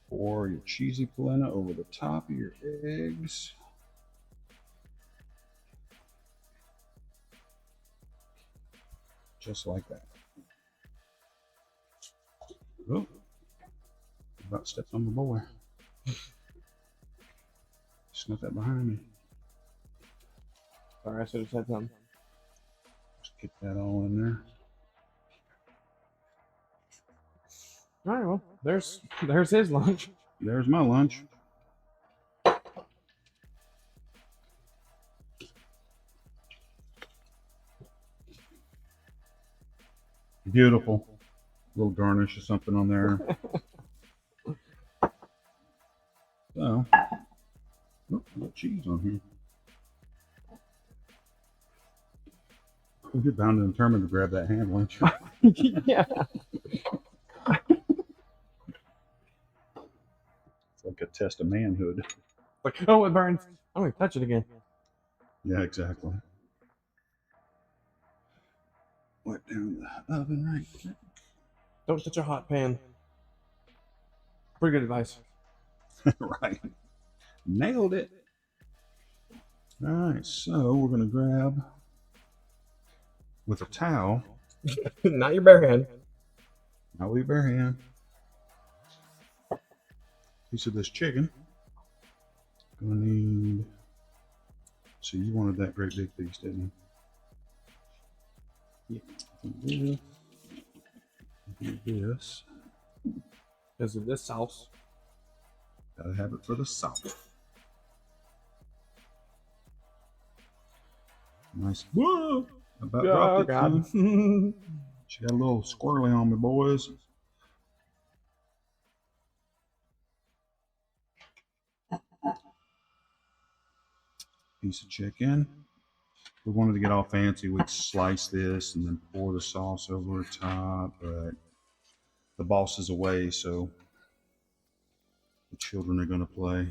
pour your cheesy polenta over the top of your eggs. Just like that. Oh, about stepped on my boy. Snuck that behind me. Sorry, I should have said something. Just get that all in there. All right, well, there's his lunch. There's my lunch. Beautiful. A little garnish or something on there. So, oh, a little cheese on here. You're bound and determined to grab that hand, weren't you? Yeah. It's like a test of manhood. Like, oh, it burns. I'm gonna touch it again. Yeah, exactly. Wipe down the oven right quick. Don't touch a hot pan. Pretty good advice. Right. Nailed it. All right, so we're going to grab with a towel. Not your bare hand. Not with your bare hand. Piece of this chicken. Gonna need. So you wanted that great big piece, didn't you? Yeah. Do this. Because of this sauce. Gotta have it for the salt. Nice. Whoa! About dropped it. God. She got a little squirrely on me, boys. Piece of chicken. If we wanted to get all fancy, we'd slice this and then pour the sauce over the top, but the boss is away, so the children are going to play.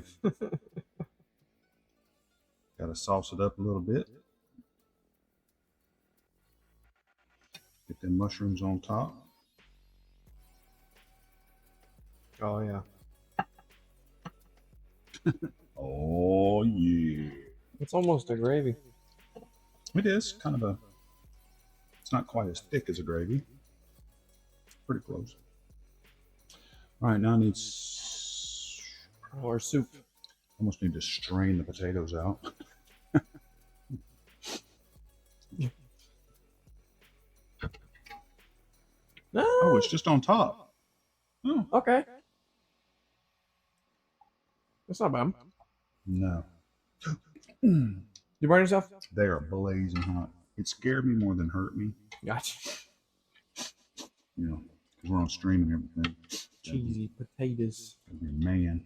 Got to sauce it up a little bit. Get them mushrooms on top. Oh, yeah. Oh, yeah. It's almost a gravy. It is kind of a, it's not quite as thick as a gravy. Pretty close. All right, now I need, Or soup. almost need to strain the potatoes out. No. Oh, it's just on top. Oh, Okay. That's not bad. no. You burn yourself? They are blazing hot. It scared me more than hurt me, Gotcha. you know, because we're on stream and everything. Cheesy potatoes. Man.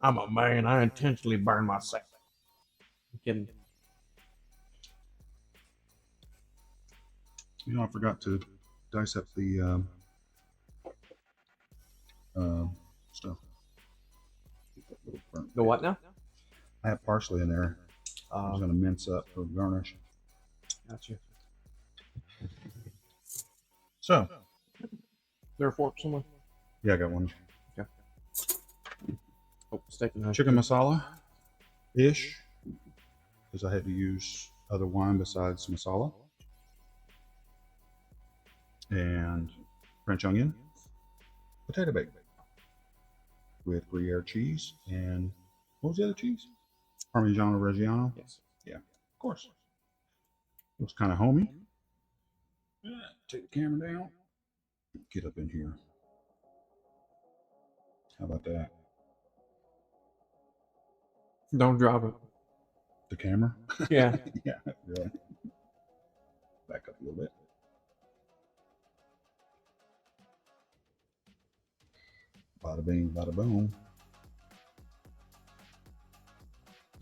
I'm a man. I intentionally burn myself. I'm kidding. You know, I forgot to dice up the stuff. The what now? I have parsley in there. I was going to mince up for garnish. Gotcha. So, Is there a fork somewhere? yeah, I got one. Oh, steak and hash. Chicken masala ish, because I had to use other wine besides masala. And French onion, potato bacon with Gruyere cheese, and what was the other cheese? Parmigiano Reggiano. Yes. Yeah, of course. It was kind of homey. Take the camera down. Get up in here. How about that? Don't drop it. The camera? Yeah. Yeah, really. Back up a little bit. Bada bing, bada boom.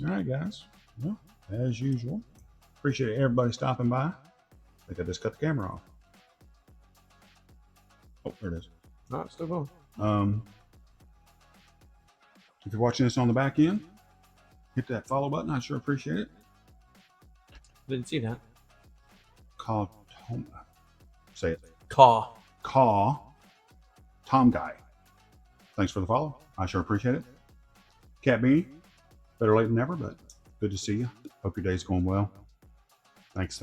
All right, guys. Well, as usual, appreciate everybody stopping by. I think I just cut the camera off. there it is. No, it's still going. If you're watching this on the back end, hit that follow button. I sure appreciate it. Didn't see that. Call Tom. Say it. Caw. Call Tom Guy. Thanks for the follow. I sure appreciate it. Cat Beanie. Better late than never, but good to see you. Hope your day's going well. Thanks.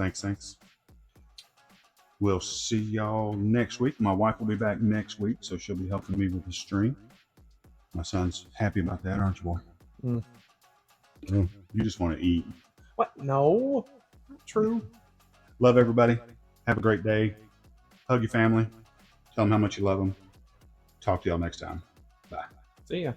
We'll see y'all next week. My wife will be back next week, so she'll be helping me with the stream. My son's happy about that, aren't you, boy? You just want to eat. What? No. Not true. Love everybody. Have a great day. Hug your family. Tell them how much you love them. Talk to y'all next time. Bye. See ya.